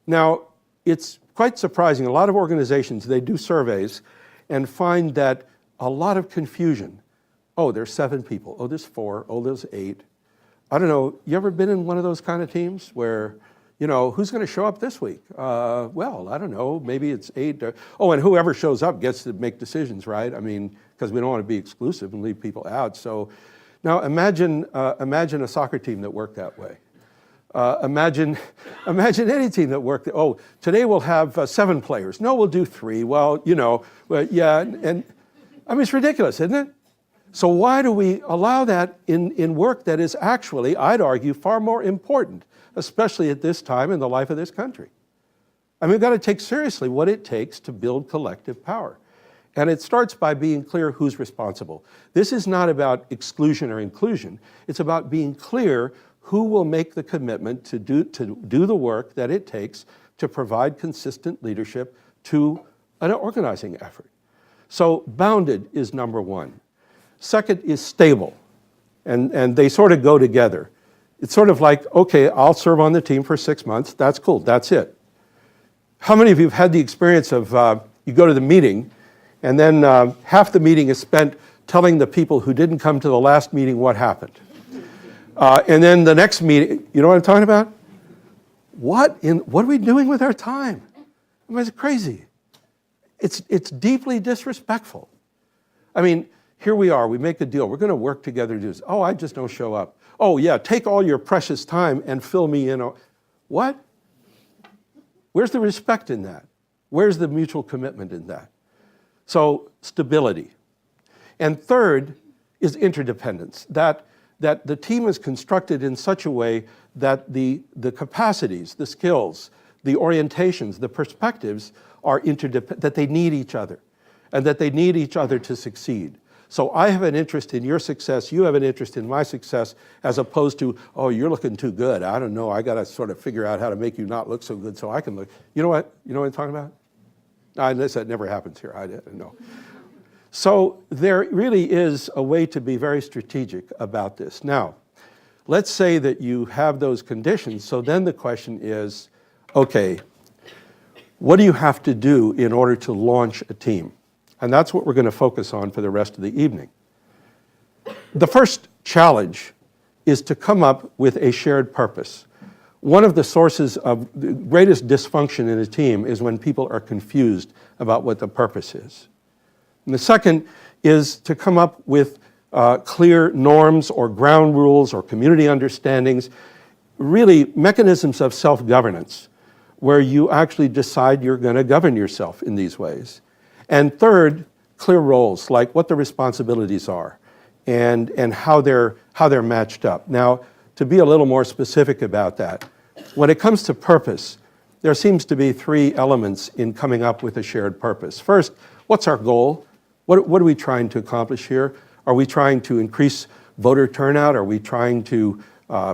Now, it's quite surprising. A lot of organizations, they do surveys and find that a lot of confusion. Oh, there's 7 people. Oh, there's 4. Oh, there's 8. I don't know, you ever been in one of those kind of teams where, who's going to show up this week? Well, I don't know, maybe it's 8. And whoever shows up gets to make decisions, right? I mean, because we don't want to be exclusive and leave people out. So now imagine a soccer team that worked that way. Imagine any team that worked. Oh, today we'll have 7 players. No, we'll do 3. Well, yeah, and I mean, it's ridiculous, isn't it? So why do we allow that in work that is actually, I'd argue, far more important, especially at this time in the life of this country? I mean, we've got to take seriously what it takes to build collective power. And it starts by being clear who's responsible. This is not about exclusion or inclusion. It's about being clear who will make the commitment to do the work that it takes to provide consistent leadership to an organizing effort. So bounded is number one. Second is stable, and they sort of go together. It's sort of like, okay, I'll serve on the team for 6 months. That's cool. That's it. How many of you have had the experience of you go to the meeting, and then half the meeting is spent telling the people who didn't come to the last meeting what happened? And then the next meeting, you know what I'm talking about? What are we doing with our time? I mean, it's crazy. It's deeply disrespectful. I mean, here we are, we make a deal. We're going to work together to do this. Oh, I just don't show up. Oh, yeah, take all your precious time and fill me in. What? Where's the respect in that? Where's the mutual commitment in that? So, stability. And third is interdependence, that the team is constructed in such a way that the capacities, the skills, the orientations, the perspectives are interdependent, that they need each other, and that they need each other to succeed. So I have an interest in your success, you have an interest in my success, as opposed to, oh, you're looking too good. I don't know, I got to sort of figure out how to make you not look so good so I can look. You know what I'm talking about? That never happens here, I didn't know. So there really is a way to be very strategic about this. Now, let's say that you have those conditions, so then the question is, okay, what do you have to do in order to launch a team? And that's what we're going to focus on for the rest of the evening. The first challenge is to come up with a shared purpose. One of the sources of the greatest dysfunction in a team is when people are confused about what the purpose is. And the second is to come up with clear norms or ground rules or community understandings, really mechanisms of self-governance, where you actually decide you're going to govern yourself in these ways. And third, clear roles, like what the responsibilities are and how they're matched up. Now, to be a little more specific about that, when it comes to purpose, there seems to be 3 elements in coming up with a shared purpose. First, what's our goal? What are we trying to accomplish here? Are we trying to increase voter turnout? Are we trying to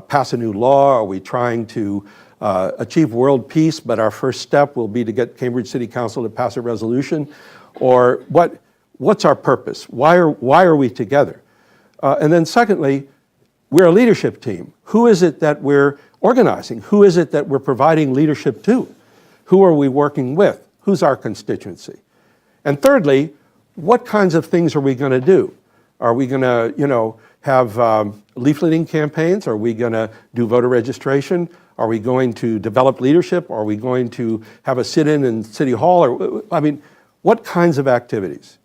pass a new law? Are we trying to achieve world peace, but our first step will be to get Cambridge City Council to pass a resolution? Or what's our purpose? Why are we together? And then secondly, we're a leadership team. Who is it that we're organizing? Who is it that we're providing leadership to? Who are we working with? Who's our constituency? And thirdly, what kinds of things are we going to do? Are we going to, have leafleting campaigns? Are we going to do voter registration? Are we going to develop leadership? Are we going to have a sit-in in City Hall? What kinds of activities?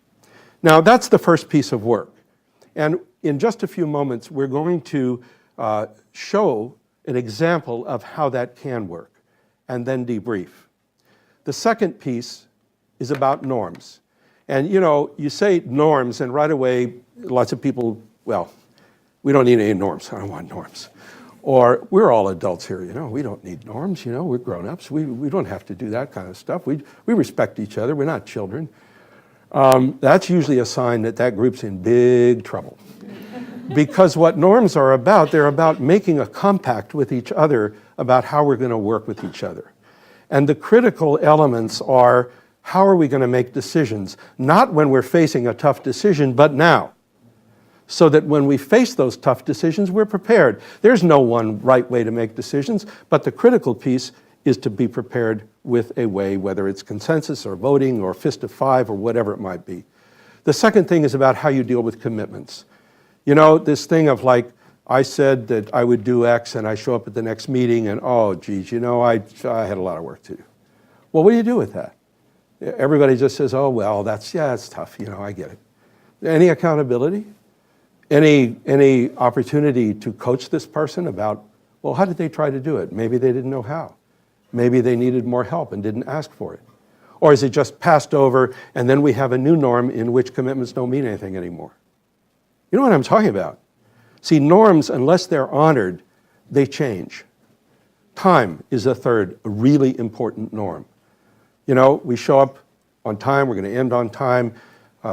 Now, that's the first piece of work. And in just a few moments, we're going to show an example of how that can work, and then debrief. The second piece is about norms. And you say norms, and right away, lots of people, well, we don't need any norms. I don't want norms. Or we're all adults here, we don't need norms, we're grown-ups. We don't have to do that kind of stuff. We respect each other, we're not children. That's usually a sign that group's in big trouble. Because what norms are about, they're about making a compact with each other about how we're going to work with each other. And the critical elements are, how are we going to make decisions? Not when we're facing a tough decision, but now. so that when we face those tough decisions, we're prepared. There's no one right way to make decisions, but the critical piece is to be prepared with a way, whether it's consensus or voting or fist of five or whatever it might be. The second thing is about how you deal with commitments. You know, this thing of like, I said that I would do X and I show up at the next meeting and, oh, geez, you know, I had a lot of work to do. Well, what do you do with that? Everybody just says, oh, well, that's tough, you know, I get it. Any accountability? Any opportunity to coach this person about, well, how did they try to do it? Maybe they didn't know how. Maybe they needed more help and didn't ask for it. Or is it just passed over and then we have a new norm in which commitments don't mean anything anymore? You know what I'm talking about? See, norms, unless they're honored, they change. Time is a third, a really important norm. You know, we show up on time, we're going to end on time.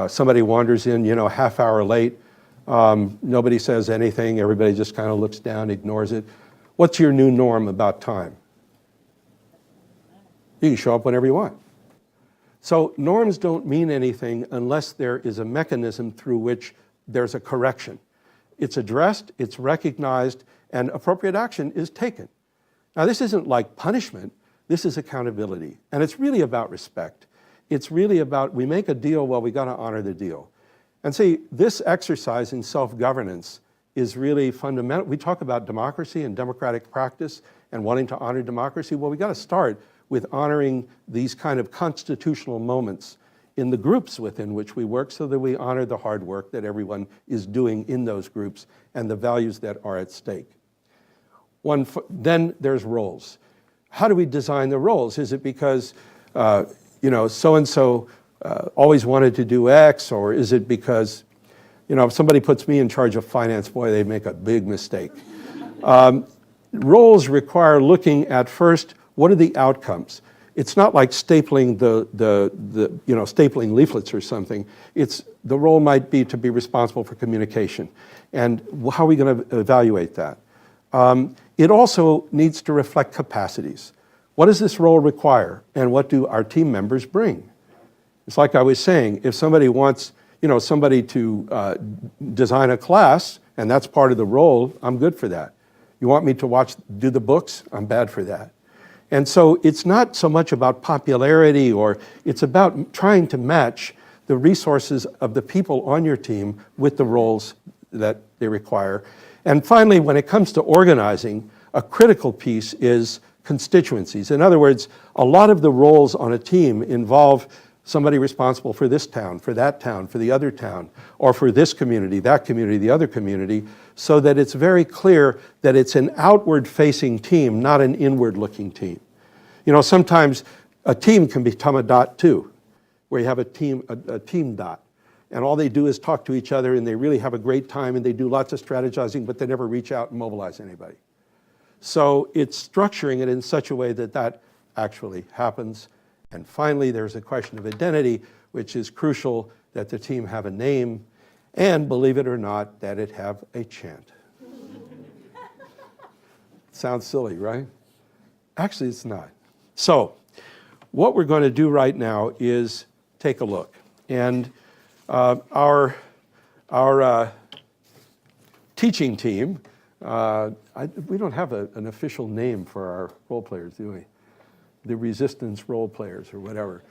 Somebody wanders in, you know, a half hour late. Nobody says anything. Everybody just kind of looks down, ignores it. What's your new norm about time? You can show up whenever you want. So norms don't mean anything unless there is a mechanism through which there's a correction. It's addressed, it's recognized, and appropriate action is taken. Now, this isn't like punishment. This is accountability. And it's really about respect. It's really about, we make a deal, well, we got to honor the deal. And see, this exercise in self-governance is really fundamental. We talk about democracy and democratic practice and wanting to honor democracy. Well, we got to start with honoring these kind of constitutional moments in the groups within which we work so that we honor the hard work that everyone is doing in those groups and the values that are at stake. Then there's roles. How do we design the roles? Is it because, you know, so-and-so always wanted to do X, or is it because, you know, if somebody puts me in charge of finance, boy, they make a big mistake. Roles require looking at first, what are the outcomes? It's not like stapling stapling leaflets or something. The role might be to be responsible for communication. And how are we going to evaluate that? It also needs to reflect capacities. What does this role require? And what do our team members bring? It's like I was saying, if somebody wants, you know, somebody to design a class, and that's part of the role, I'm good for that. You want me to do the books? I'm bad for that. And so it's not so much about popularity, or it's about trying to match the resources of the people on your team with the roles that they require. And finally, when it comes to organizing, a critical piece is constituencies. In other words, a lot of the roles on a team involve somebody responsible for this town, for that town, for the other town, or for this community, that community, the other community, so that it's very clear that it's an outward-facing team, not an inward-looking team. You know, sometimes a team can become a dot too, where you have a team dot, and all they do is talk to each other, and they really have a great time, and they do lots of strategizing, but they never reach out and mobilize anybody. So it's structuring it in such a way that that actually happens. And finally, there's a question of identity, which is crucial, that the team have a name, and believe it or not, that it have a chant. Sounds silly, right? Actually, it's not. So what we're going to do right now is take a look. And our teaching team, we don't have an official name for our role players, do we? The resistance role players or whatever.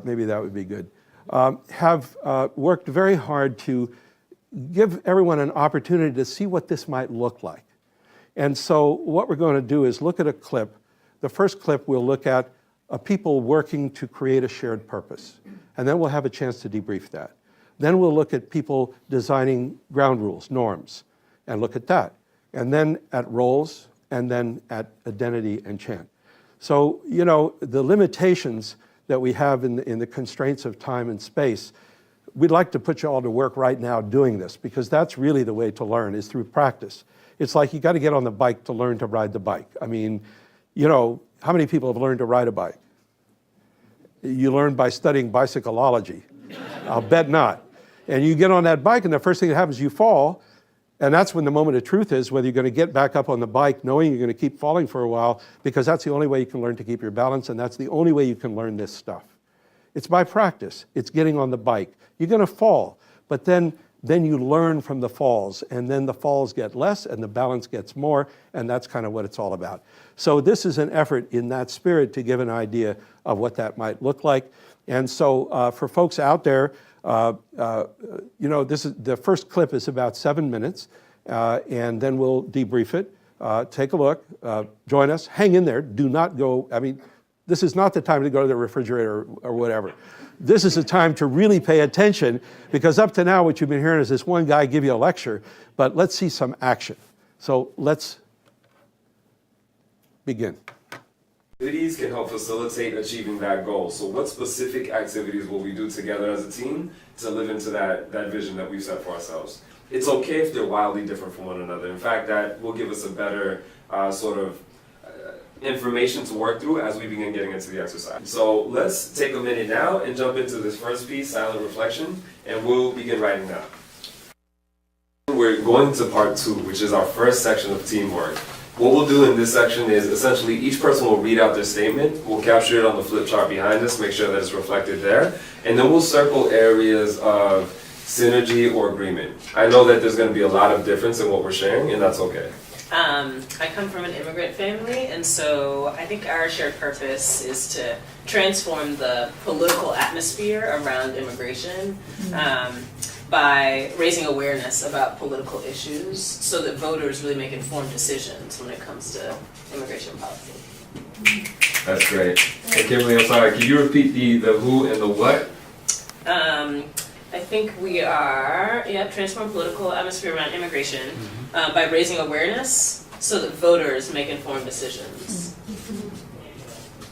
Maybe that would be good. Have worked very hard to give everyone an opportunity to see what this might look like. And so what we're going to do is look at a clip. The first clip we'll look at people working to create a shared purpose. And then we'll have a chance to debrief that. Then we'll look at people designing ground rules, norms, and look at that. And then at roles, and then at identity and chant. So, you know, the limitations that we have in the constraints of time and space, we'd like to put you all to work right now doing this, because that's really the way to learn, is through practice. It's like you got to get on the bike to learn to ride the bike. I mean, you know, how many people have learned to ride a bike? You learn by studying bicycleology. I'll bet not. And you get on that bike, and the first thing that happens, you fall. And that's when the moment of truth is, whether you're going to get back up on the bike knowing you're going to keep falling for a while, because that's the only way you can learn to keep your balance, and that's the only way you can learn this stuff. It's by practice. It's getting on the bike. You're going to fall, but then then you learn from the falls, and then the falls get less and the balance gets more, and that's kind of what it's all about. So this is an effort in that spirit to give an idea of what that might look like. And so for folks out there, this is the first clip is about 7 minutes, and then we'll debrief it. Take a look, join us, hang in there, do not go, this is not the time to go to the refrigerator or whatever. This is a time to really pay attention, because up to now what you've been hearing is this one guy give you a lecture, but let's see some action. So let's begin. Activities can help facilitate achieving that goal. So what specific activities will we do together as a team to live into that vision that we've set for ourselves? It's okay if they're wildly different from one another. In fact, that will give us a better information to work through as we begin getting into the exercise. So let's take a minute now and jump into this first piece, silent reflection, and we'll begin writing now. We're going to part 2, which is our first section of teamwork. What we'll do in this section is essentially each person will read out their statement, we'll capture it on the flip chart behind us, make sure that it's reflected there, and then we'll circle areas of synergy or agreement. I know that there's going to be a lot of difference in what we're sharing, and that's okay. I come from an immigrant family, and so I think our shared purpose is to transform the political atmosphere around immigration by raising awareness about political issues so that voters really make informed decisions when it comes to immigration policy. That's great. Hey Kimberly, I'm sorry, can you repeat the who and the what? I think we are, transform political atmosphere around immigration by raising awareness so that voters make informed decisions.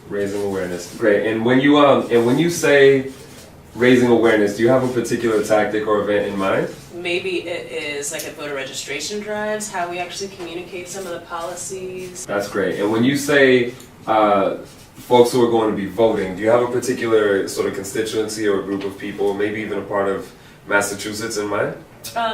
Raising awareness, great. And when you say raising awareness, do you have a particular tactic or event in mind? Maybe it is like at voter registration drives, how we actually communicate some of the policies. That's great. And when you say folks who are going to be voting, do you have a particular sort of constituency or a group of people, maybe even a part of Massachusetts in mind?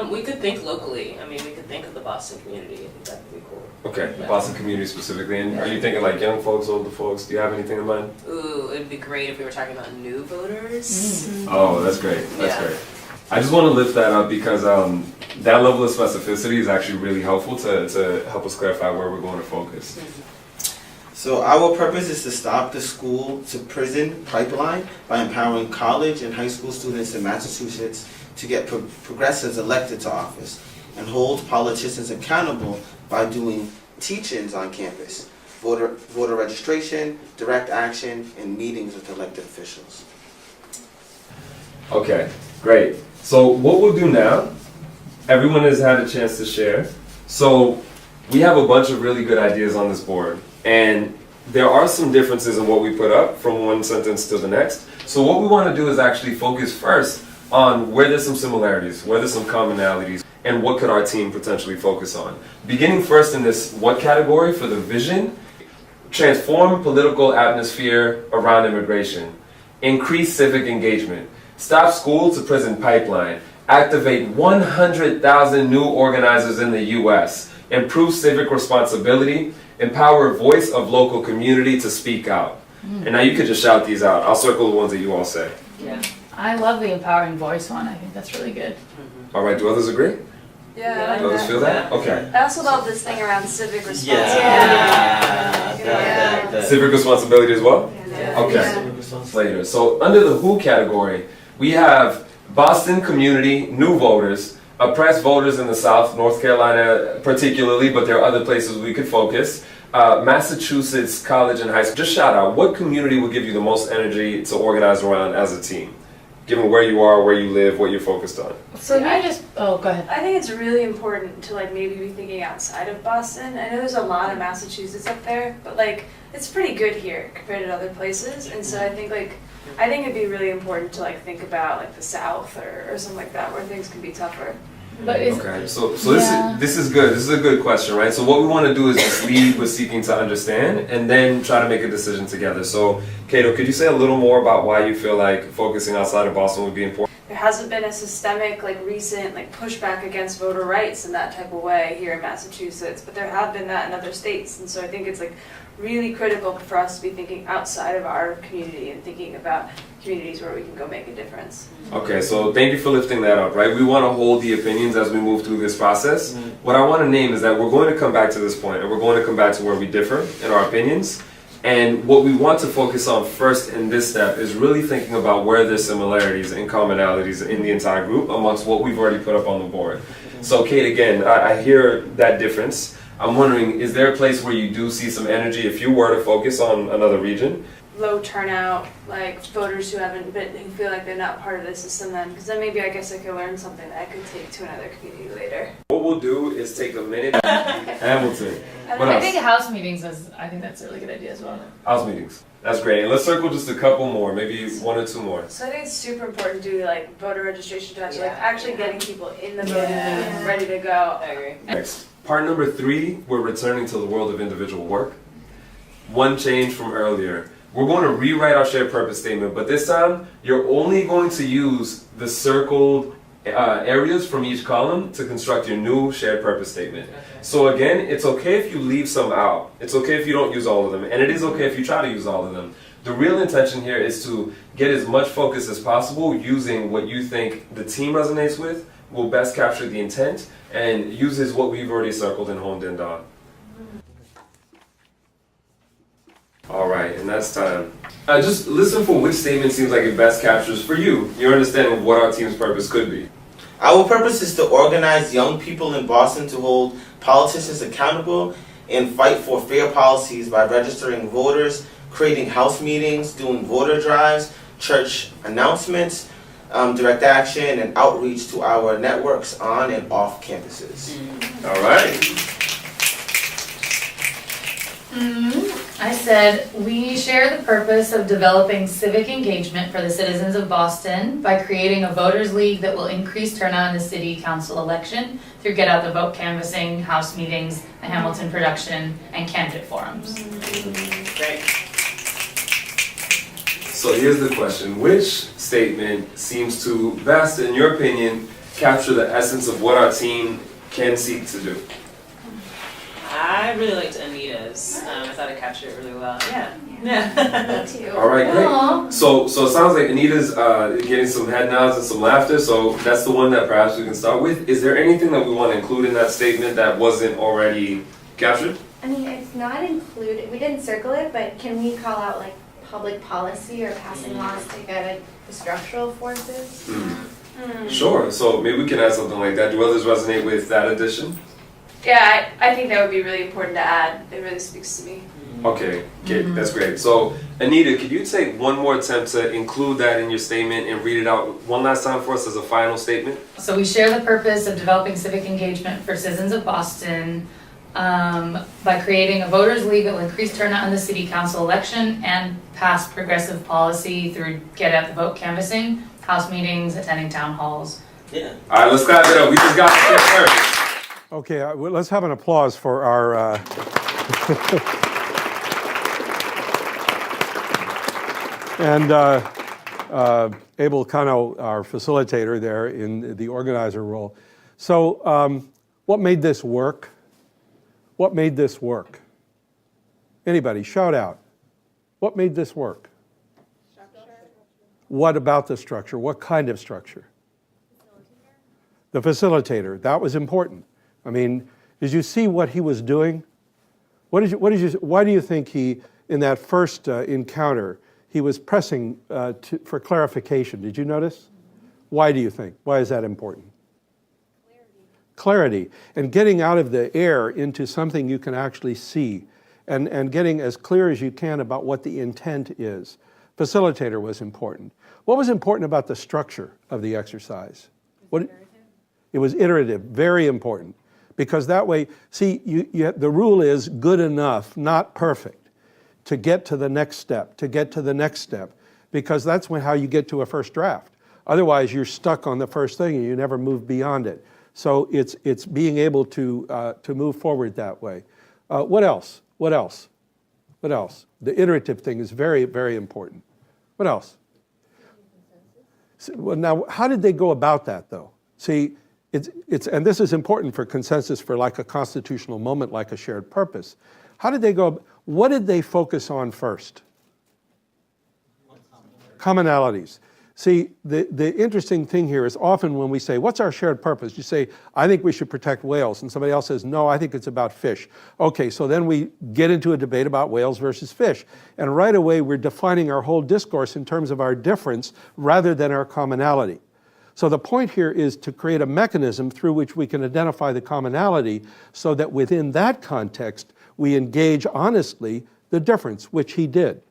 We could think locally. We could think of the Boston community. I think that would be cool. Okay, Yeah. Boston community specifically. And are you thinking like young folks, older folks? Do you have anything in mind? Ooh, it'd be great if we were talking about new voters. Oh, that's great. That's Yeah. great. I just want to lift that up because that level of specificity is actually really helpful to help us clarify where we're going to focus. So our purpose is to stop the school to prison pipeline by empowering college and high school students in Massachusetts to get progressives elected to office and hold politicians accountable by doing teach-ins on campus, voter registration, direct action, and meetings with elected officials. Okay, great. So what we'll do now, everyone has had a chance to share. So we have a bunch of really good ideas on this board, and there are some differences in what we put up from one sentence to the next. So what we want to do is actually focus first on where there's some similarities, where there's some commonalities, and what could our team potentially focus on. Beginning first in this what category for the vision, transform political atmosphere around immigration, increase civic engagement, stop school to prison pipeline, activate 100,000 new organizers in the U.S., improve civic responsibility, empower voice of local community to speak out. And now you could just shout these out. I'll circle the ones that you all say. Yeah. I love the empowering voice one. I think that's really good. All right, do others agree? Yeah, Do others feel that? Okay. I also love this thing around civic responsibility. Civic responsibility as well? Yeah. Okay. Later. So under the who category, we have Boston community, new voters, oppressed voters in the South, North Carolina particularly, but there are other places we could focus. Massachusetts college and high school. Just shout out, what community will give you the most energy to organize around as a team? Given where you are, where you live, what you're focused on. So go ahead. I think it's really important to maybe be thinking outside of Boston. I know there's a lot of Massachusetts up there, but it's pretty good here compared to other places. And so I think it'd be really important to think about the South or something like that where things can be tougher. But Okay, so this is good. This is a good question, right? So what we want to do is just lead with seeking to understand, and then try to make a decision together. So, Cato, could you say a little more about why you feel like focusing outside of Boston would be important? there hasn't been a systemic, like recent, like pushback against voter rights in that type of way here in Massachusetts, but there have been that in other states. And so I think it's like really critical for us to be thinking outside of our community and thinking about communities where we can go make a difference. Okay, so thank you for lifting that up, right? We want to hold the opinions as we move through this process. What I want to name is that we're going to come back to this point, and we're going to come back to where we differ in our opinions. And what we want to focus on first in this step is really thinking about where there's similarities and commonalities in the entire group amongst what we've already put up on the board. So Kate, again, I hear that difference. I'm wondering, is there a place where you do see some energy if you were to focus on another region? Low turnout, like voters who who feel like they're not part of the system then, because then maybe I guess I could learn something that I could take to another community later. What we'll do is take a minute. Hamilton. What I else? think house meetings I think that's a really good idea as well. House meetings. That's great. And let's circle just a couple more, maybe one or two more. So I think it's super important to do like voter registration times, like Yeah. actually getting people in the voting Yeah. booth, ready to go. I agree. Next. Part number 3, we're returning to the world of individual work. One change from earlier. We're going to rewrite our shared purpose statement, but this time you're only going to use the circled areas from each column to construct your new shared purpose statement. So again, it's okay if you leave some out. It's okay if you don't use all of them, and it is okay if you try to use all of them. The real intention here is to get as much focus as possible using what you think the team resonates with, will best capture the intent, and uses what we've already circled and honed in on. All right, and that's time. Just listen for which statement seems like it best captures for you your understanding of what our team's purpose could be. Our purpose is to organize young people in Boston to hold politicians accountable and fight for fair policies by registering voters, creating house meetings, doing voter drives, church announcements, direct action, and outreach to our networks on and off campuses. All right. I said, we share the purpose of developing civic engagement for the citizens of Boston by creating a voters league that will increase turnout in the city council election through get out the vote canvassing, house meetings, a Hamilton production, and candidate forums. Great. So here's the question. Which statement seems to best, in your opinion, capture the essence of what our team can seek to do? I really liked Anita's. I thought it captured it really well. Yeah. Me too. All right, great. Aw. So it sounds like Anita's getting some head nods and some laughter, so that's the one that perhaps we can start with. Is there anything that we want to include in that statement that wasn't already captured? I mean, it's not included, we didn't circle it, but can we call out like public policy or passing laws to get at the structural forces? Sure, so maybe we can add something like that. Do others resonate with that addition? Yeah, I think that would be really important to add. It really speaks to me. Okay, that's great. So Anita, could you take one more attempt to include that in your statement and read it out one last time for us as a final statement? So we share the purpose of developing civic engagement for citizens of Boston by creating a voters league that will increase turnout in the city council election and pass progressive policy through get out the vote canvassing, house meetings, attending town halls. Yeah. All right, let's clap it up. We just got the first. Okay, well, let's have an applause for our and Abel Cano, our facilitator there in the organizer role. So what made this work? What made this work? Anybody, shout out. What made this work? Structure. What about the structure? What kind of structure? The facilitator, that was important. I mean, did you see what he was doing? Why do you think he, in that first encounter, he was pressing for clarification? Did you notice? Why do you think? Why is that important? Clarity. And getting out of the air into something you can actually see and getting as clear as you can about what the intent is. Facilitator was important. What was important about the structure of the exercise? It was iterative, very important. Because that way, see, the rule is good enough, not perfect, to get to the next step, because that's how you get to a first draft. Otherwise, you're stuck on the first thing and you never move beyond it. So it's being able to move forward that way. What else? The iterative thing is very, very important. What else? Well, now, how did they go about that, though? See, and this is important for consensus for like a constitutional moment, like a shared purpose. How did they go? What did they focus on first? Commonalities. See, the interesting thing here is often when we say, what's our shared purpose? You say, I think we should protect whales. And somebody else says, no, I think it's about fish. Okay, so then we get into a debate about whales versus fish. And right away, we're defining our whole discourse in terms of our difference rather than our commonality. So the point here is to create a mechanism through which we can identify the commonality so that within that context, we engage honestly the difference, which he did.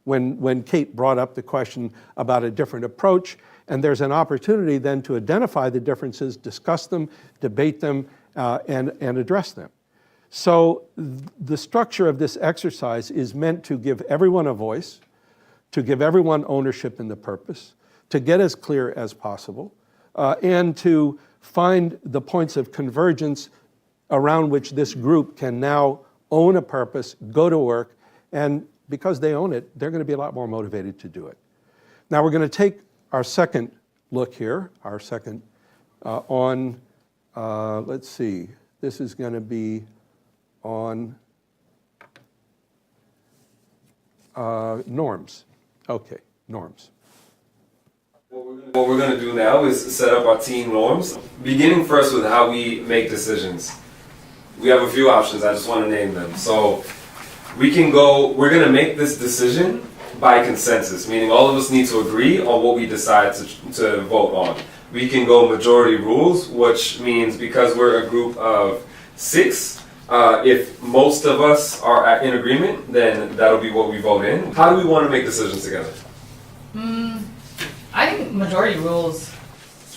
When Kate brought up the question about a different approach, and there's an opportunity then to identify the differences, discuss them, debate them, and address them. So the structure of this exercise is meant to give everyone a voice, to give everyone ownership in the purpose, to get as clear as possible, and to find the points of convergence around which this group can now own a purpose, go to work, and because they own it, they're going to be a lot more motivated to do it. Now we're going to take our second look here, our second on, let's see, this is going to be on norms. Okay, norms. What we're going to do now is set up our team norms, beginning first with how we make decisions. We have a few options, I just want to name them. So we're going to make this decision by consensus, meaning all of us need to agree on what we decide to vote on. We can go majority rules, which means because we're a group of 6, if most of us are in agreement, then that'll be what we vote in. How do we want to make decisions together? I think majority rules.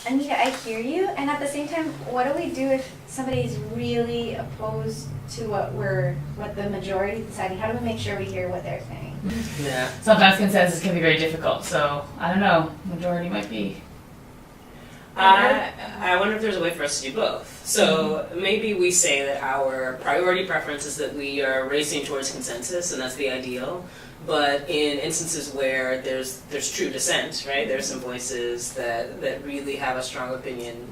Anita, I hear you, and at the same time, what do we do if somebody's really opposed to what the majority is deciding? How do we make sure we hear what they're saying? Yeah. Sometimes consensus can be very difficult, so I don't know. Majority might be. I wonder if there's a way for us to do both. So maybe we say that our priority preference is that we are racing towards consensus, and that's the ideal. But in instances where there's true dissent, right? There's some voices that really have a strong opinion.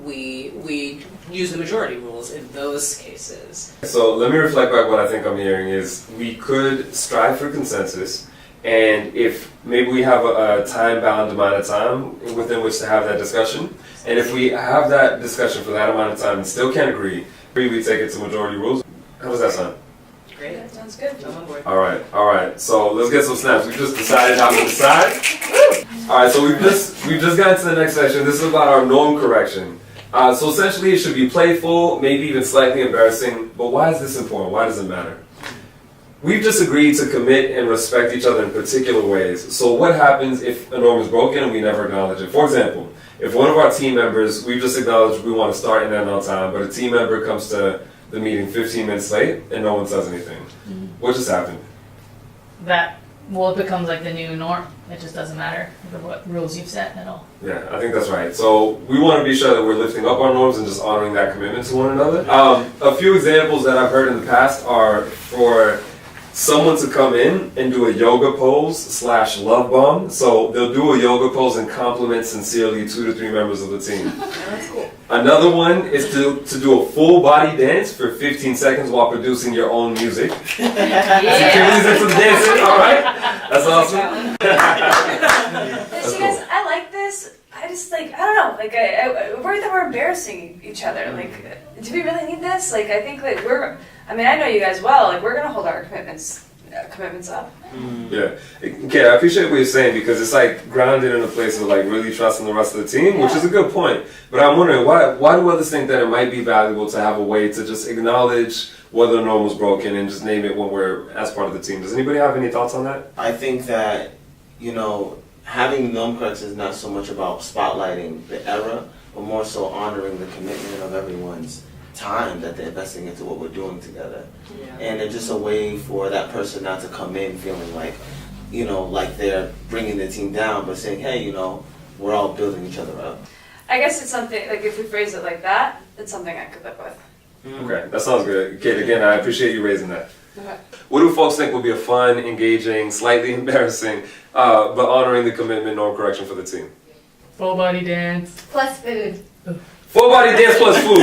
We use the majority rules in those cases. So let me reflect back what I think I'm hearing is we could strive for consensus, and if maybe we have a time-bound amount of time within which to have that discussion, and if we have that discussion for that amount of time and still can't agree, we take it to majority rules. How does that sound? Great. That sounds good. I'm on board. All right. So let's get some snaps. We just decided how to decide. All right. So we've just gotten to the next section. This is about our norm correction. So essentially, it should be playful, maybe even slightly embarrassing. But why is this important? Why does it matter? We've just agreed to commit and respect each other in particular ways. So what happens if a norm is broken and we never acknowledge it? For example, if one of our team members, we've just acknowledged we want to start and end on time, but a team member comes to the meeting 15 minutes late and no one says anything. What just happened? It becomes like the new norm. It just doesn't matter what rules you've set at all. Yeah, I think that's right. So we want to be sure that we're lifting up our norms and just honoring that commitment to one another. A few examples that I've heard in the past are for someone to come in and do a yoga pose / love bomb. So they'll do a yoga pose and compliment sincerely 2 to 3 members of the team. That's cool. Another one is to do a full body dance for 15 seconds while producing your own music. Kimberly's into the dancing, all right? That's awesome. See, guys, I like this. I just I don't know, I worry that we're embarrassing each other. Do we really need this? I think I know you guys well. We're gonna hold our commitments up. Yeah. Okay, I appreciate what you're saying because it's grounded in a place of really trusting the rest of the team, which is a good point. But I'm wondering why do others think that it might be valuable to have a way to just acknowledge whether the norm was broken and just name it when we're as part of the team? Does anybody have any thoughts on that? I think that, having norm correction is not so much about spotlighting the error, but more so honoring the commitment of everyone's time that they're investing into what we're doing together. Yeah. And it's just a way for that person not to come in feeling like they're bringing the team down, but saying, hey, we're all building each other up. I guess it's something, if we phrase it like that, it's something I could live with. Okay, that sounds good. Kate, again, I appreciate you raising that. Okay. What do folks think would be a fun, engaging, slightly embarrassing, but honoring the commitment norm correction for the team? Full body dance. Plus food. Full body dance plus food.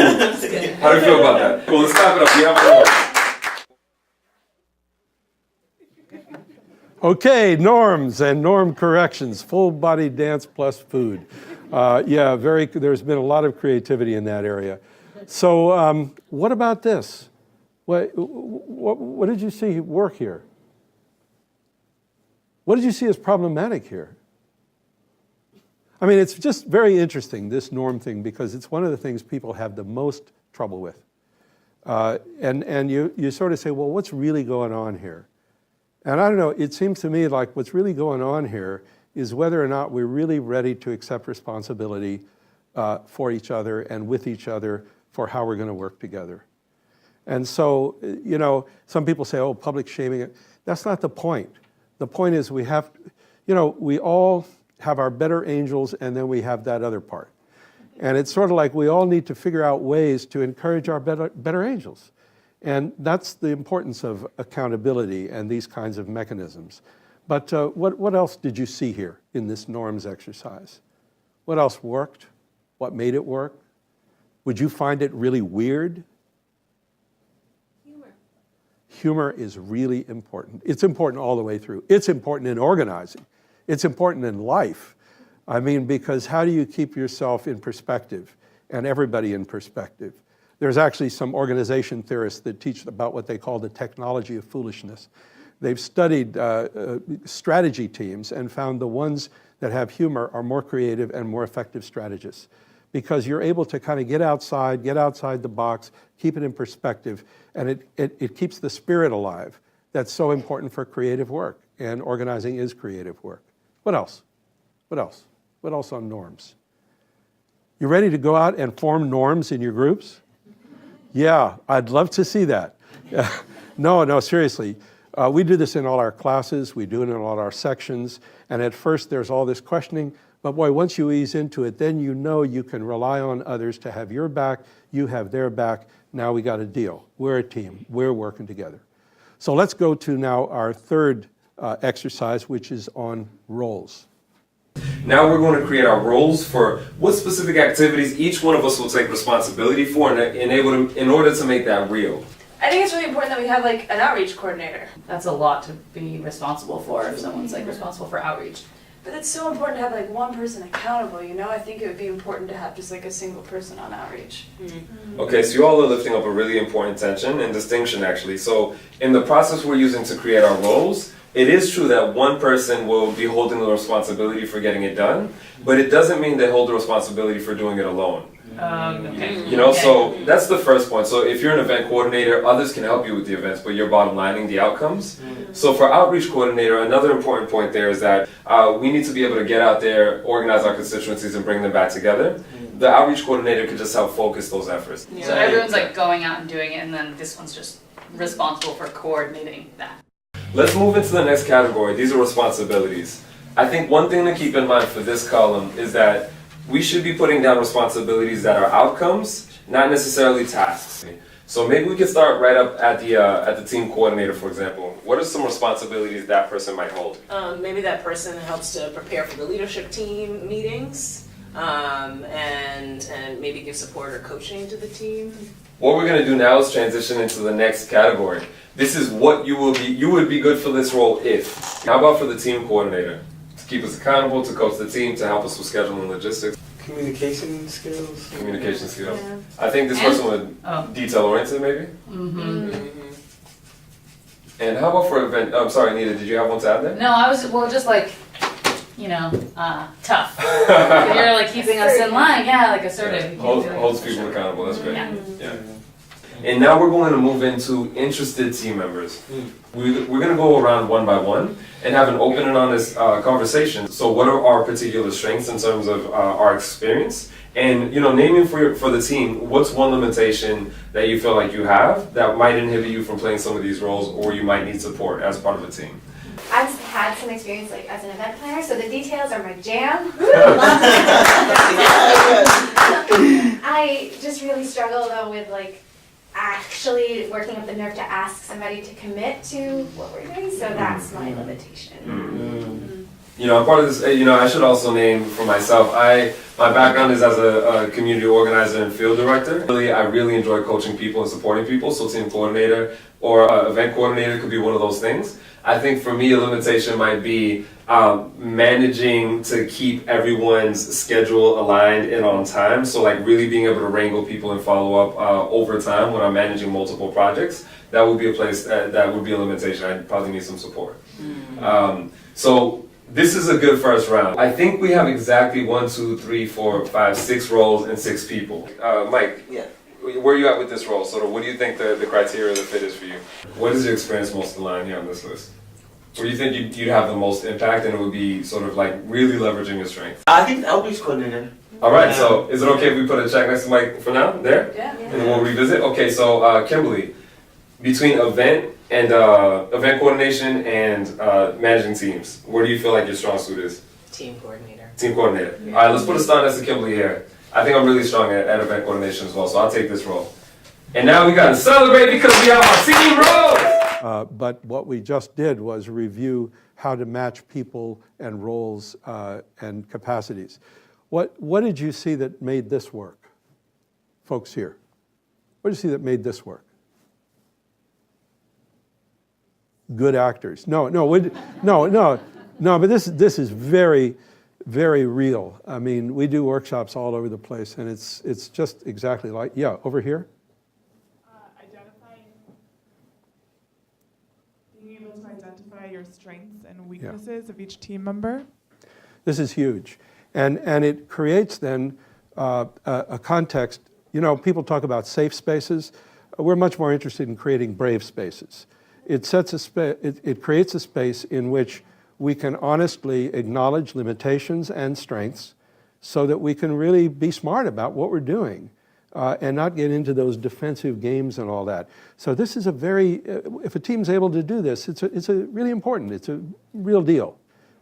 How do you feel about that? Cool, let's clap it up. We have more. Okay, norms and norm corrections, full body dance plus food. Yeah, there's been a lot of creativity in that area. So what about this? What did you see work here? What did you see as problematic here? I mean, it's just very interesting, this norm thing, because it's one of the things people have the most trouble with. And you sort of say, well, what's really going on here? And I don't know, it seems to me like what's really going on here is whether or not we're really ready to accept responsibility for each other and with each other for how we're going to work together. And so, you know, some people say, oh, public shaming. That's not the point. The point is we have, you know, we all have our better angels and then we have that other part. And it's sort of like we all need to figure out ways to encourage our better angels. And that's the importance of accountability and these kinds of mechanisms. But what else did you see here in this norms exercise? What else worked? What made it work? Would you find it really weird? Humor is really important. It's important all the way through. It's important in organizing. It's important in life. I mean, because how do you keep yourself in perspective and everybody in perspective? There's actually some organization theorists that teach about what they call the technology of foolishness. They've studied strategy teams and found the ones that have humor are more creative and more effective strategists, because you're able to kind of get outside the box, keep it in perspective, and it keeps the spirit alive. That's so important for creative work, and organizing is creative work. What else? What else? What else on norms? You ready to go out and form norms in your groups? Yeah, I'd love to see that. No, seriously. We do this in all our classes, we do it in all our sections, and at first there's all this questioning, but boy, once you ease into it, then you know you can rely on others to have your back, you have their back. Now we got a deal. We're a team, we're working together. So let's go to now our third exercise, which is on roles. Now we're going to create our roles for what specific activities each one of us will take responsibility for in order to make that real. I think it's really important that we have like an outreach coordinator. That's a lot to be responsible for if someone's like responsible for outreach. But it's so important to have like one person accountable, you know? I think it would be important to have just like a single person on outreach. Okay, so you all are lifting up a really important tension and distinction actually. So in the process we're using to create our roles, it is true that one person will be holding the responsibility for getting it done, but it doesn't mean they hold the responsibility for doing it alone. Okay. You know, so that's the first point. So if you're an event coordinator, others can help you with the events, but you're bottom lining the outcomes. So for outreach coordinator, another important point there is that we need to be able to get out there, organize our constituencies, and bring them back together. The outreach coordinator could just help focus those efforts. So everyone's like going out and doing it, and then this one's just responsible for coordinating that. Let's move into the next category. These are responsibilities. I think one thing to keep in mind for this column is that we should be putting down responsibilities that are outcomes, not necessarily tasks. So maybe we could start right up at the team coordinator, for example. What are some responsibilities that person might hold? Maybe that person helps to prepare for the leadership team meetings, and maybe give support or coaching to the team. What we're going to do now is transition into the next category. This is what you would be good for this role if. How about for the team coordinator? To keep us accountable, to coach the team, to help us with scheduling and logistics. Communication skills. Communication skills. Yeah. I think this person would detail oriented maybe. And how about for event? I'm sorry, Anita, did you have one to add there? No, I was, well, just like, you know, tough. You're like keeping us in line, yeah, like assertive. You can't do it. Holds people accountable, that's great. Yeah. And now we're going to move into interested team members. We're going to go around one by one and have an open and honest conversation. So what are our particular strengths in terms of our experience? And, you know, naming for the team, what's one limitation that you feel like you have that might inhibit you from playing some of these roles, or you might need support as part of a team? I've had some experience like as an event planner, so the details are my jam. I just really struggle though with like actually working up the nerve to ask somebody to commit to what we're doing, so that's my limitation. I'm part of this. I should also name for myself. My background is as a community organizer and field director. I really enjoy coaching people and supporting people. So team coordinator or event coordinator could be one of those things. I think for me, a limitation might be managing to keep everyone's schedule aligned and on time. So like really being able to wrangle people and follow up over time when I'm managing multiple projects. That would be a place that would be a limitation. I'd probably need some support. So this is a good first round. I think we have exactly 1, 2, 3, 4, 5, 6 roles and 6 people. Mike, Yeah. where are you at with this role? Sort of, what do you think the criteria of the fit is for you? What is your experience most aligned here on this list? Where do you think you'd have the most impact and it would be sort of like really leveraging your strength? I think the outreach coordinator. All right, so is it okay if we put a check next to Mike for now? There? Yeah. And then we'll revisit? Okay, so Kimberly, between event coordination and managing teams, where do you feel like your strong suit is? Team coordinator. Team coordinator. All right, let's put a star next to Kimberly here. I think I'm really strong at event coordination as well, so I'll take this role. And now we got to celebrate because we have our team roles! But what we just did was review how to match people and roles and capacities. What did you see that made this work, folks here? What did you see that made this work? Good actors. No, but this is very, very real. I mean, we do workshops all over the place, and it's just exactly like, yeah, over here? Being able to identify your strengths and weaknesses of each team member. This is huge. And it creates then a context. People talk about safe spaces. We're much more interested in creating brave spaces. It creates a space in which we can honestly acknowledge limitations and strengths so that we can really be smart about what we're doing and not get into those defensive games and all that. So this is if a team's able to do this, it's a really important, it's a real deal.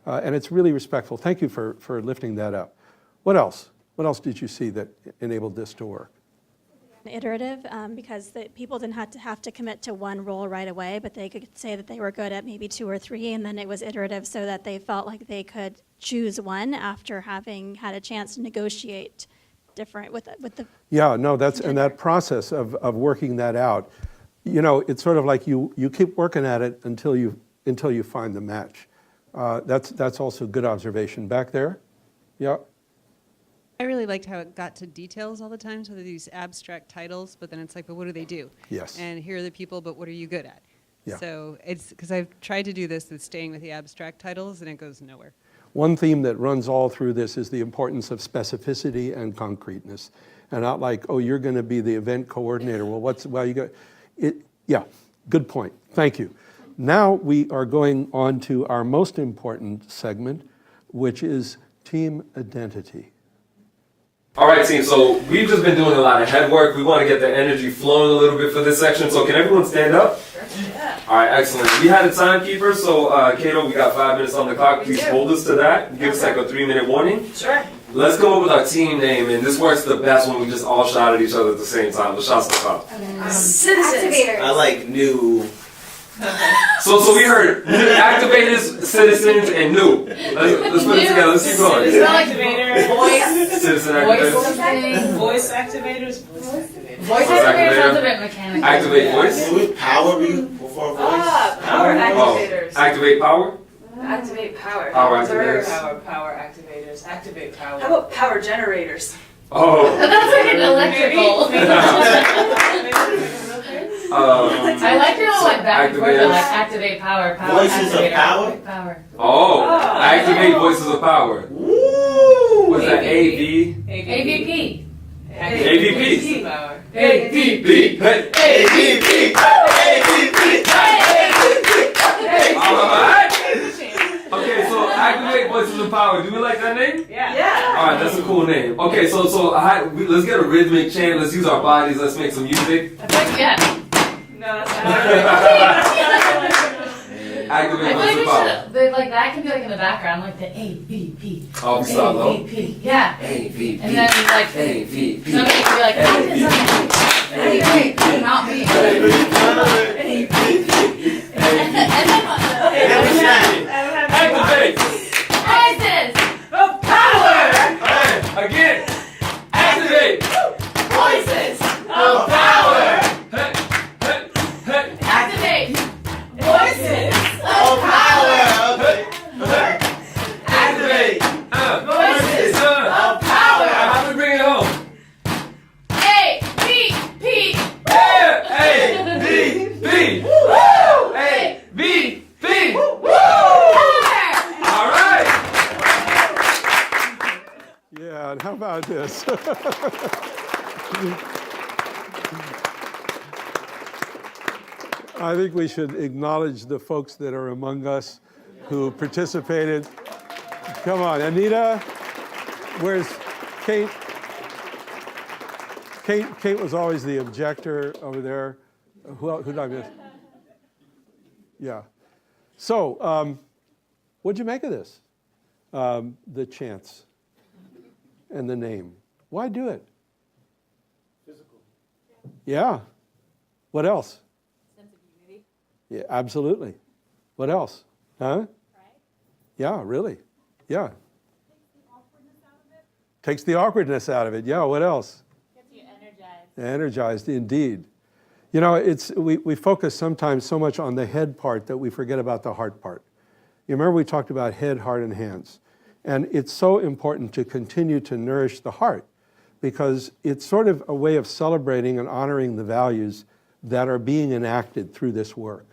And it's really respectful. Thank you for lifting that up. What else? What else did you see that enabled this to work? Iterative, because people didn't have to commit to one role right away, but they could say that they were good at maybe 2 or 3, and then it was iterative so that they felt like they could choose one after having had a chance to negotiate different with the. Yeah, no, and that process of working that out, it's sort of like you keep working at it until you find the match. That's also good observation. Back there? Yeah. I really liked how it got to details all the time. So there are these abstract titles, but then it's like, but what do they do? Yes. And here are the people, but what are you good at? Yeah. So it's because I've tried to do this with staying with the abstract titles, and it goes nowhere. One theme that runs all through this is the importance of specificity and concreteness, and not like, oh, you're going to be the event coordinator. Well, you got it. Yeah. Good point. Thank you. Now we are going on to our most important segment, which is team identity. All right, team, so we've just been doing a lot of head work. We want to get the energy flowing a little bit for this section. So can everyone stand up? Yeah. All right, excellent. We had a timekeeper, so Kato, we got 5 minutes on the clock. Please hold us to that. Give us like a 3-minute warning. Sure. Let's come up with our team name, and this works the best when we just all shout at each other at the same time. Let's shout stuff out. Citizens. Activators. I like new. So we heard activators, citizens, and new. Let's put it together. Let's keep going. Citizen activator, voice, Citizen Voice activators. something. voice activators, voice activators. Voice Voice activator activator. sounds a bit mechanical. Activate voice. Would power be before voice? Power activators. Oh, activate power. Activate power. Power Power. activators. Power activators, activate power. How about power generators? Oh. That's like an electrical. I like your like back and forth, Activators. like activate power, Voices of activator, power? activate power. Oh. Activate voices of power. Woo! What's that? AV. AVP. AVP. Power. AVP. Hey. AVP! AVP! Alright. Okay, so activate voices of power. Do we like that name? Yeah. Alright, that's a cool name. Okay, so let's get a rhythmic chant. Let's use our bodies. Let's make some music. I feel like, yeah. No, that's not Activate I feel like voices we of power. should, like that can be like in the background, like the AVP. Oh, stop low. AVP. Yeah. AVP. And then like AVP. somebody can be like, I did something. AVP. Not me. Activate. B. A, B, B. All right. Yeah, and how about this? I think we should acknowledge the folks that are among us who participated. Come on, Anita, where's Kate? Kate was always the objector over there. Who did I miss? Yeah. So, what'd you make of this? The chants and the name. Why do it? Physical. Yeah. What else? Sense of unity. Yeah, absolutely. What else? Huh? Pride. Yeah, really. Yeah. Takes the awkwardness out of it. Yeah, what else? Gets you energized. Energized, indeed. You know, we focus sometimes so much on the head part that we forget about the heart part. You remember we talked about head, heart, and hands. And it's so important to continue to nourish the heart because it's sort of a way of celebrating and honoring the values that are being enacted through this work.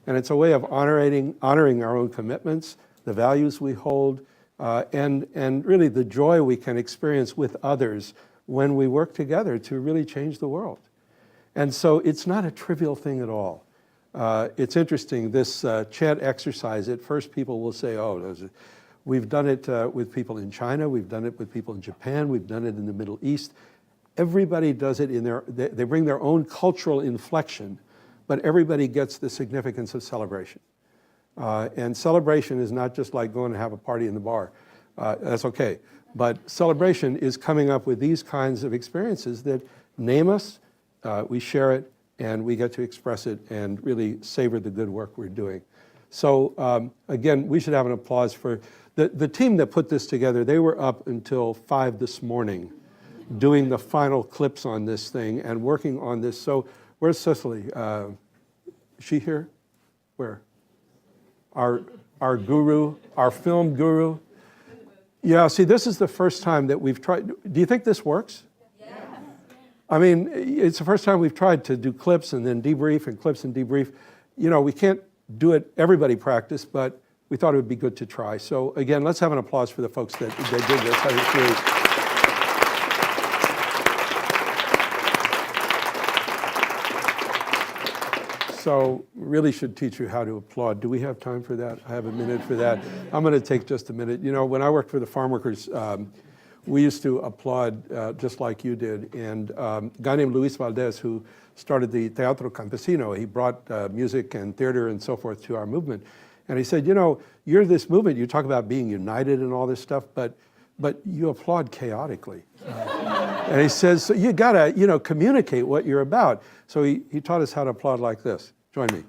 And it's a way of honoring our own commitments, the values we hold, and really the joy we can experience with others when we work together to really change the world. And so it's not a trivial thing at all. It's interesting, this chant exercise, at first people will say, oh, we've done it with people in China, we've done it with people in Japan, we've done it in the Middle East. Everybody does it they bring their own cultural inflection, but everybody gets the significance of celebration. And celebration is not just like going to have a party in the bar. That's okay. But celebration is coming up with these kinds of experiences that name us, we share it, and we get to express it and really savor the good work we're doing. So again, we should have an applause for the team that put this together. They were up until 5 this morning doing the final clips on this thing and working on this. So where's Cicely? Is she here? Where? Our guru, our film guru. Yeah, see, this is the first time that we've tried. Do you think this works? Yeah. I mean, it's the first time we've tried to do clips and then debrief and clips and debrief. You know, we can't do it, everybody practice, but we thought it would be good to try. So again, let's have an applause for the folks that did this. I think really, so really should teach you how to applaud. Do we have time for that? I have a minute for that. I'm going to take just a minute. You know, when I worked for the farm workers, we used to applaud just like you did. And a guy named Luis Valdez, who started the Teatro Campesino, he brought music and theater and so forth to our movement. And he said, you know, you're this movement, you talk about being united and all this stuff, but you applaud chaotically. And he says, so you gotta, you know, communicate what you're about. So he taught us how to applaud like this. Join me.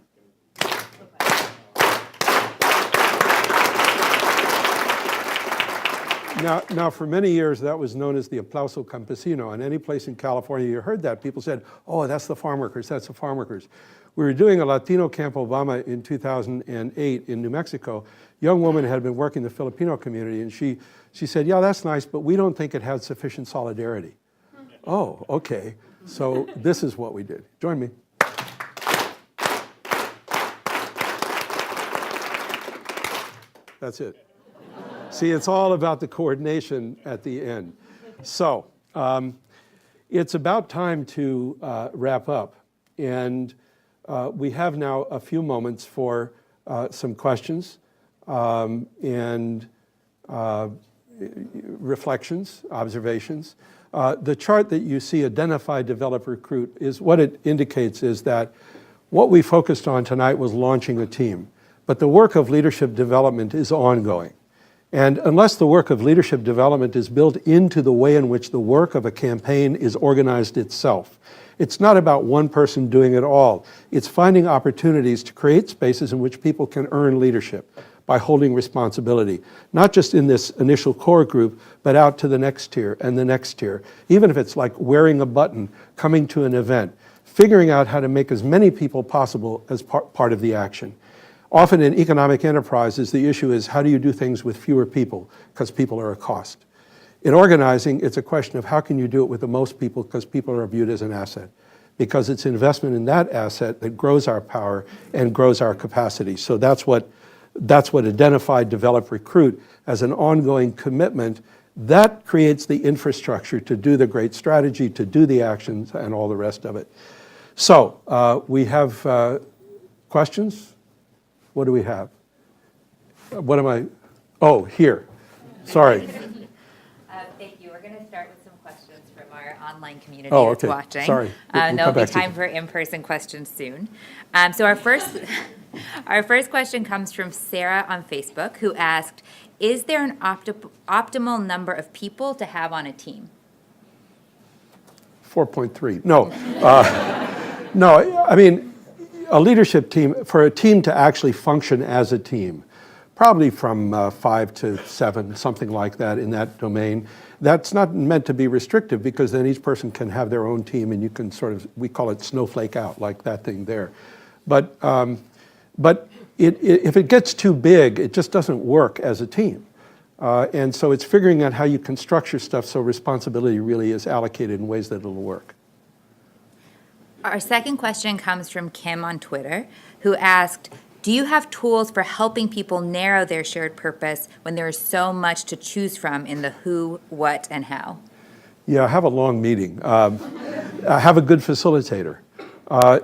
Now, for many years, that was known as the aplauso campesino. And any place in California you heard that, people said, oh, that's the farm workers, that's the farm workers. We were doing a Latino Camp Obama in 2008 in New Mexico. A young woman had been working in the Filipino community, and she said, yeah, that's nice, but we don't think it had sufficient solidarity. Oh, okay. So this is what we did. Join me. That's it. See, it's all about the coordination at the end. So it's about time to wrap up. And we have now a few moments for some questions and reflections, observations. The chart that you see, identify, develop, recruit, is what it indicates is that what we focused on tonight was launching a team. But the work of leadership development is ongoing. And unless the work of leadership development is built into the way in which the work of a campaign is organized itself, it's not about one person doing it all. It's finding opportunities to create spaces in which people can earn leadership by holding responsibility, not just in this initial core group, but out to the next tier and the next tier. Even if it's like wearing a button, coming to an event, figuring out how to make as many people possible as part of the action. Often in economic enterprises, the issue is how do you do things with fewer people, because people are a cost. In organizing, it's a question of how can you do it with the most people, because people are viewed as an asset. because it's investment in that asset that grows our power and grows our capacity. So that's what identify, develop, recruit as an ongoing commitment. That creates the infrastructure to do the great strategy, to do the actions, and all the rest of it. So we have questions? What do we have? What am I? Oh, here. Sorry. Thank you. We're going to start with some questions from our online community Oh, that's okay. watching. Sorry. We'll There'll come be back to you. time for in-person questions soon. So our first question comes from Sarah on Facebook, who asked, "Is there an optimal number of people to have on a team?" 4.3. No. No, I mean, a leadership team, for a team to actually function as a team, probably from 5 to 7, something like that in that domain. That's not meant to be restrictive, because then each person can have their own team, and you can sort of, we call it snowflake out, like that thing there. But if it gets too big, it just doesn't work as a team. And so it's figuring out how you can structure stuff so responsibility really is allocated in ways that it'll work. Our second question comes from Kim on Twitter, who asked, "Do you have tools for helping people narrow their shared purpose when there is so much to choose from in the who, what, and how?" Yeah, have a long meeting. Have a good facilitator.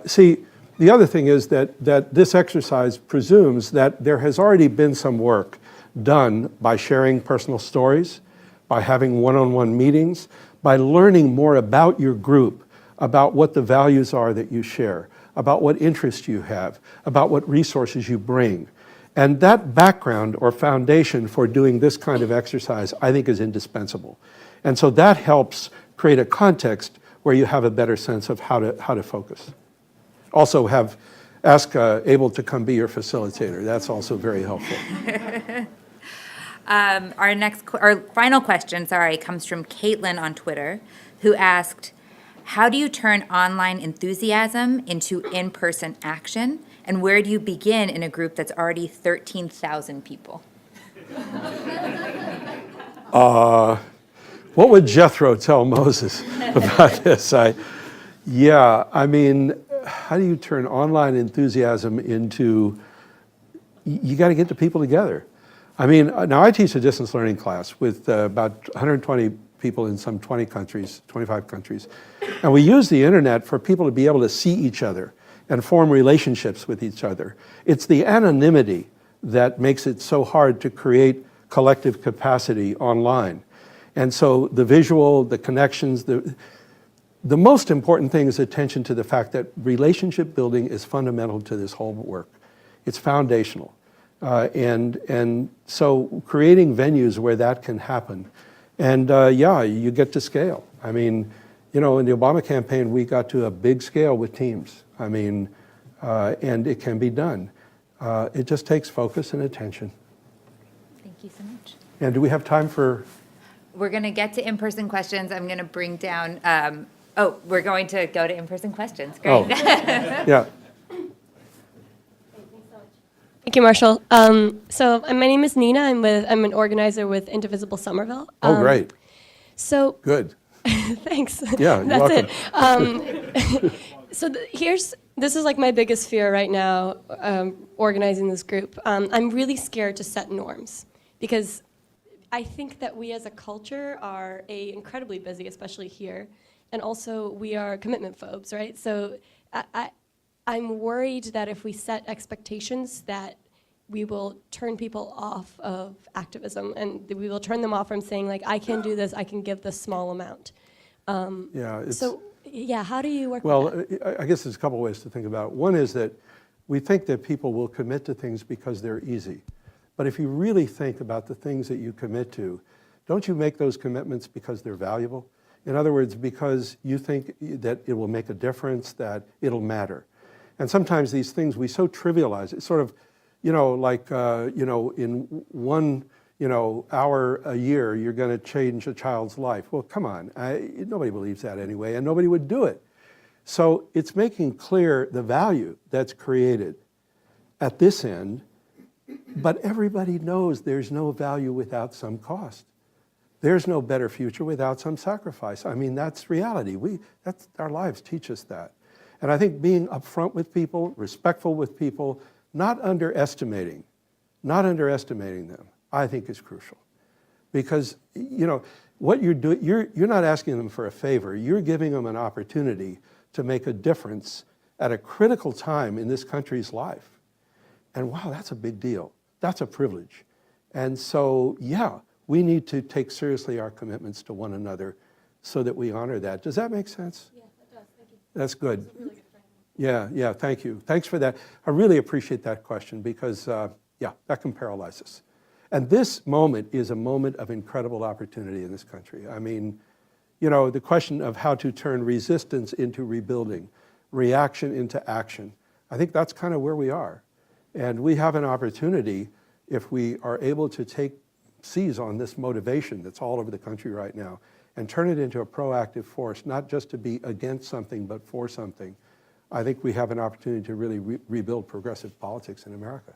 See, the other thing is that this exercise presumes that there has already been some work done by sharing personal stories, by having one-on-one meetings, by learning more about your group, about what the values are that you share, about what interests you have, about what resources you bring. And that background or foundation for doing this kind of exercise, I think, is indispensable. And so that helps create a context where you have a better sense of how to focus. Also ask Abel to come be your facilitator. That's also very helpful. Our final question, comes from Caitlin on Twitter, who asked, "How do you turn online enthusiasm into in-person action? And where do you begin in a group that's already 13,000 people?" What would Jethro tell Moses about this? I mean, how do you turn online enthusiasm into, you got to get the people together. I mean, now I teach a distance learning class with about 120 people in some 20 countries, 25 countries. And we use the internet for people to be able to see each other and form relationships with each other. It's the anonymity that makes it so hard to create collective capacity online. And so the visual, the connections, the most important thing is attention to the fact that relationship building is fundamental to this whole work. It's foundational. And so creating venues where that can happen. And you get to scale. I mean, in the Obama campaign, we got to a big scale with teams. I mean, and it can be done. It just takes focus and attention. Thank you so much. And do we have time for? We're going to get to in-person questions. I'm going to bring down, we're going to go to in-person questions. Great. Oh, yeah. Thank you, Marshall. So my name is Nina. I'm an organizer with Indivisible Somerville. Oh, great. So good. Thanks. Yeah, you're That's welcome. it. So this is like my biggest fear right now, organizing this group. I'm really scared to set norms because I think that we as a culture are incredibly busy, especially here, and also we are commitment phobes, right? So I'm worried that if we set expectations that we will turn people off of activism and we will turn them off from saying like, I can do this, I can give this small amount. How do you work with that? I guess there's a couple ways to think about it. One is that we think that people will commit to things because they're easy. But if you really think about the things that you commit to, don't you make those commitments because they're valuable? In other words, because you think that it will make a difference, that it'll matter. And sometimes these things we so trivialize. It's sort of, in 1 hour a year, you're going to change a child's life. Well, come on. Nobody believes that anyway, and nobody would do it. So it's making clear the value that's created at this end, but everybody knows there's no value without some cost. There's no better future without some sacrifice. I mean, that's reality. Our lives teach us that. And I think being upfront with people, respectful with people, not underestimating them, I think is crucial. Because, you know, what you're doing, you're not asking them for a favor, you're giving them an opportunity to make a difference at a critical time in this country's life. And wow, that's a big deal. That's a privilege. And so, yeah, we need to take seriously our commitments to one another so that we honor that. Does that make sense? Yeah, that does. Thank you. That's good. That's a really good framework. Yeah, thank you. Thanks for that. I really appreciate that question because, yeah, that can paralyze us. And this moment is a moment of incredible opportunity in this country. I mean, you know, the question of how to turn resistance into rebuilding, reaction into action, I think that's kind of where we are. And we have an opportunity, if we are able to seize on this motivation that's all over the country right now and turn it into a proactive force, not just to be against something, but for something. I think we have an opportunity to really rebuild progressive politics in America.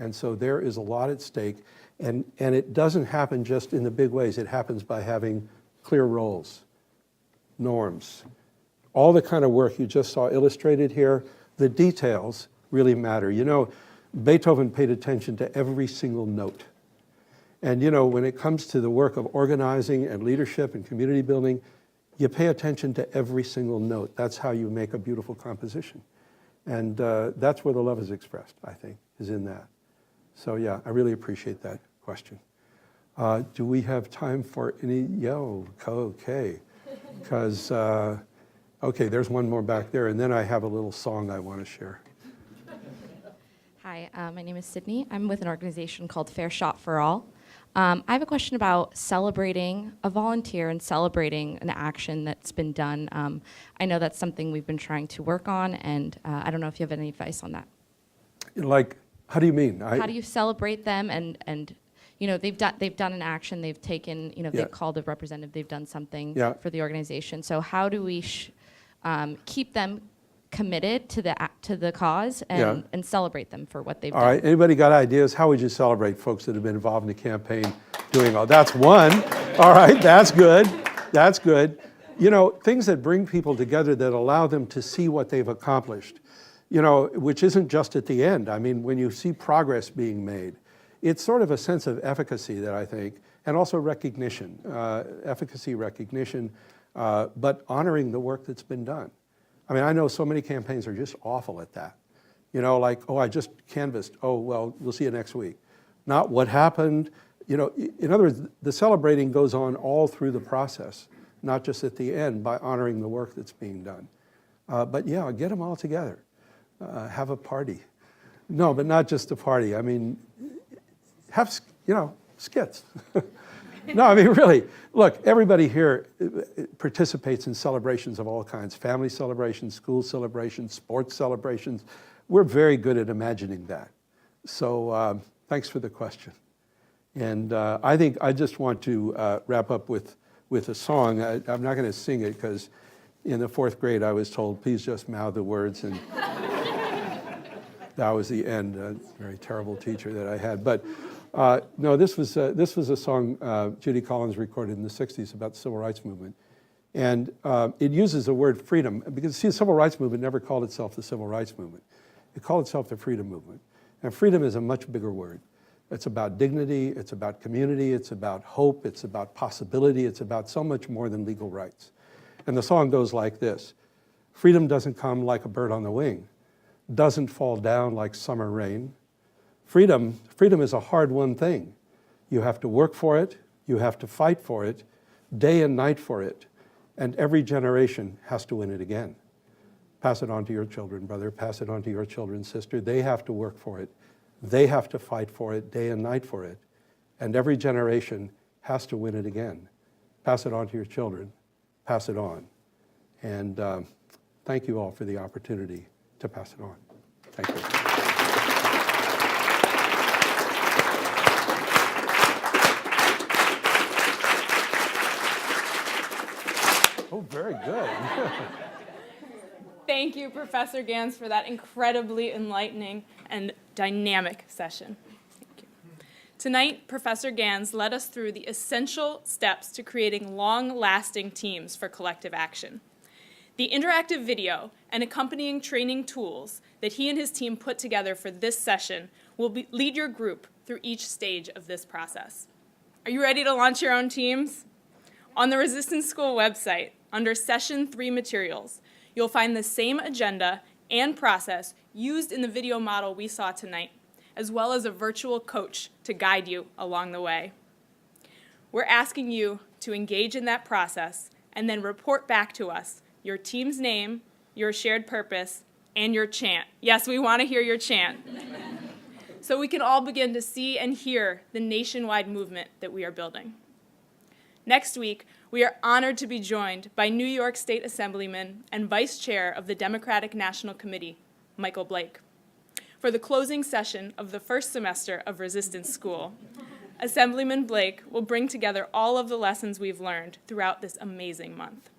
And so there is a lot at stake. And it doesn't happen just in the big ways. It happens by having clear roles, norms, all the kind of work you just saw illustrated here. The details really matter. You know, Beethoven paid attention to every single note. And you know, when it comes to the work of organizing and leadership and community building, you pay attention to every single note. That's how you make a beautiful composition. And that's where the love is expressed, I think, is in that. So yeah, I really appreciate that question. Do we have time for any, okay. Because, okay, there's one more back there, and then I have a little song I want to share. Hi, my name is Sydney. I'm with an organization called Fair Shot for All. I have a question about celebrating a volunteer and celebrating an action that's been done. I know that's something we've been trying to work on, and I don't know if you have any advice on that. Like, how do you mean? How do you celebrate them and you know, they've done an action, they've taken, you know, Yeah. they've called a representative, they've done something Yeah. for the organization. So how do we keep them committed to the cause and celebrate them for what they've done? All right, anybody got ideas? How would you celebrate folks that have been involved in the campaign doing all? That's one. All right, that's good. That's good. You know, things that bring people together that allow them to see what they've accomplished, you know, which isn't just at the end. I mean, when you see progress being made, it's sort of a sense of efficacy that I think, and also recognition, efficacy, recognition, but honoring the work that's been done. I mean, I know so many campaigns are just awful at that. You know, like, oh, I just canvassed. Oh, well, we'll see you next week. Not what happened. You know, in other words, the celebrating goes on all through the process, not just at the end by honoring the work that's being done. But yeah, get them all together. Have a party. No, but not just a party. I mean, have, you know, skits. No, I mean, really, look, everybody here participates in celebrations of all kinds, family celebrations, school celebrations, sports celebrations. We're very good at imagining that. So thanks for the question. And I think I just want to wrap up with a song. I'm not going to sing it because in the 4th grade I was told, please just mouth the words, and that was the end. A very terrible teacher that I had. But no, this was a song Judy Collins recorded in the 60s about the Civil Rights Movement. And it uses the word freedom, because see, the Civil Rights Movement never called itself the Civil Rights Movement. It called itself the Freedom Movement. And freedom is a much bigger word. It's about dignity, it's about community, it's about hope, it's about possibility, it's about so much more than legal rights. And the song goes like this: freedom doesn't come like a bird on the wing, doesn't fall down like summer rain. Freedom is a hard-won thing. You have to work for it, you have to fight for it, day and night for it, and every generation has to win it again. Pass it on to your children, brother, pass it on to your children, sister. They have to work for it. They have to fight for it, day and night for it, and every generation has to win it again. Pass it on to your children, pass it on. And thank you all for the opportunity to pass it on. Thank you. Oh, very good. Thank you, Professor Ganz, for that incredibly enlightening and dynamic session. Thank you. Tonight, Professor Ganz led us through the essential steps to creating long-lasting teams for collective action. The interactive video and accompanying training tools that he and his team put together for this session will lead your group through each stage of this process. Are you ready to launch your own teams? On the Resistance School website, under Session 3 Materials, you'll find the same agenda and process used in the video model we saw tonight, as well as a virtual coach to guide you along the way. We're asking you to engage in that process and then report back to us your team's name, your shared purpose, and your chant. Yes, we want to hear your chant. So we can all begin to see and hear the nationwide movement that we are building. Next week, we are honored to be joined by New York State Assemblyman and Vice Chair of the Democratic National Committee, Michael Blake. For the closing session of the first semester of Resistance School, Assemblyman Blake will bring together all of the lessons we've learned throughout this amazing month.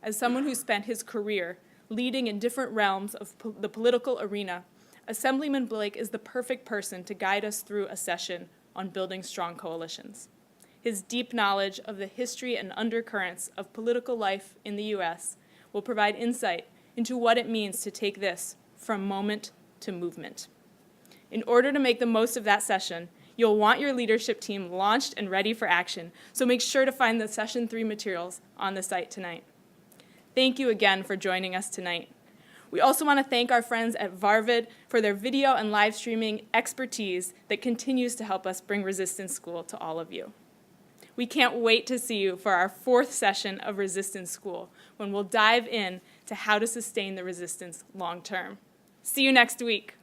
As someone who spent his career leading in different realms of the political arena, Assemblyman Blake is the perfect person to guide us through a session on building strong coalitions. His deep knowledge of the history and undercurrents of political life in the U.S. will provide insight into what it means to take this from moment to movement. In order to make the most of that session, you'll want your leadership team launched and ready for action, so make sure to find the Session 3 materials on the site tonight. Thank you again for joining us tonight. We also want to thank our friends at Varvid for their video and live streaming expertise that continues to help us bring Resistance School to all of you. We can't wait to see you for our 4th session of Resistance School, when we'll dive in to how to sustain the resistance long term. See you next week.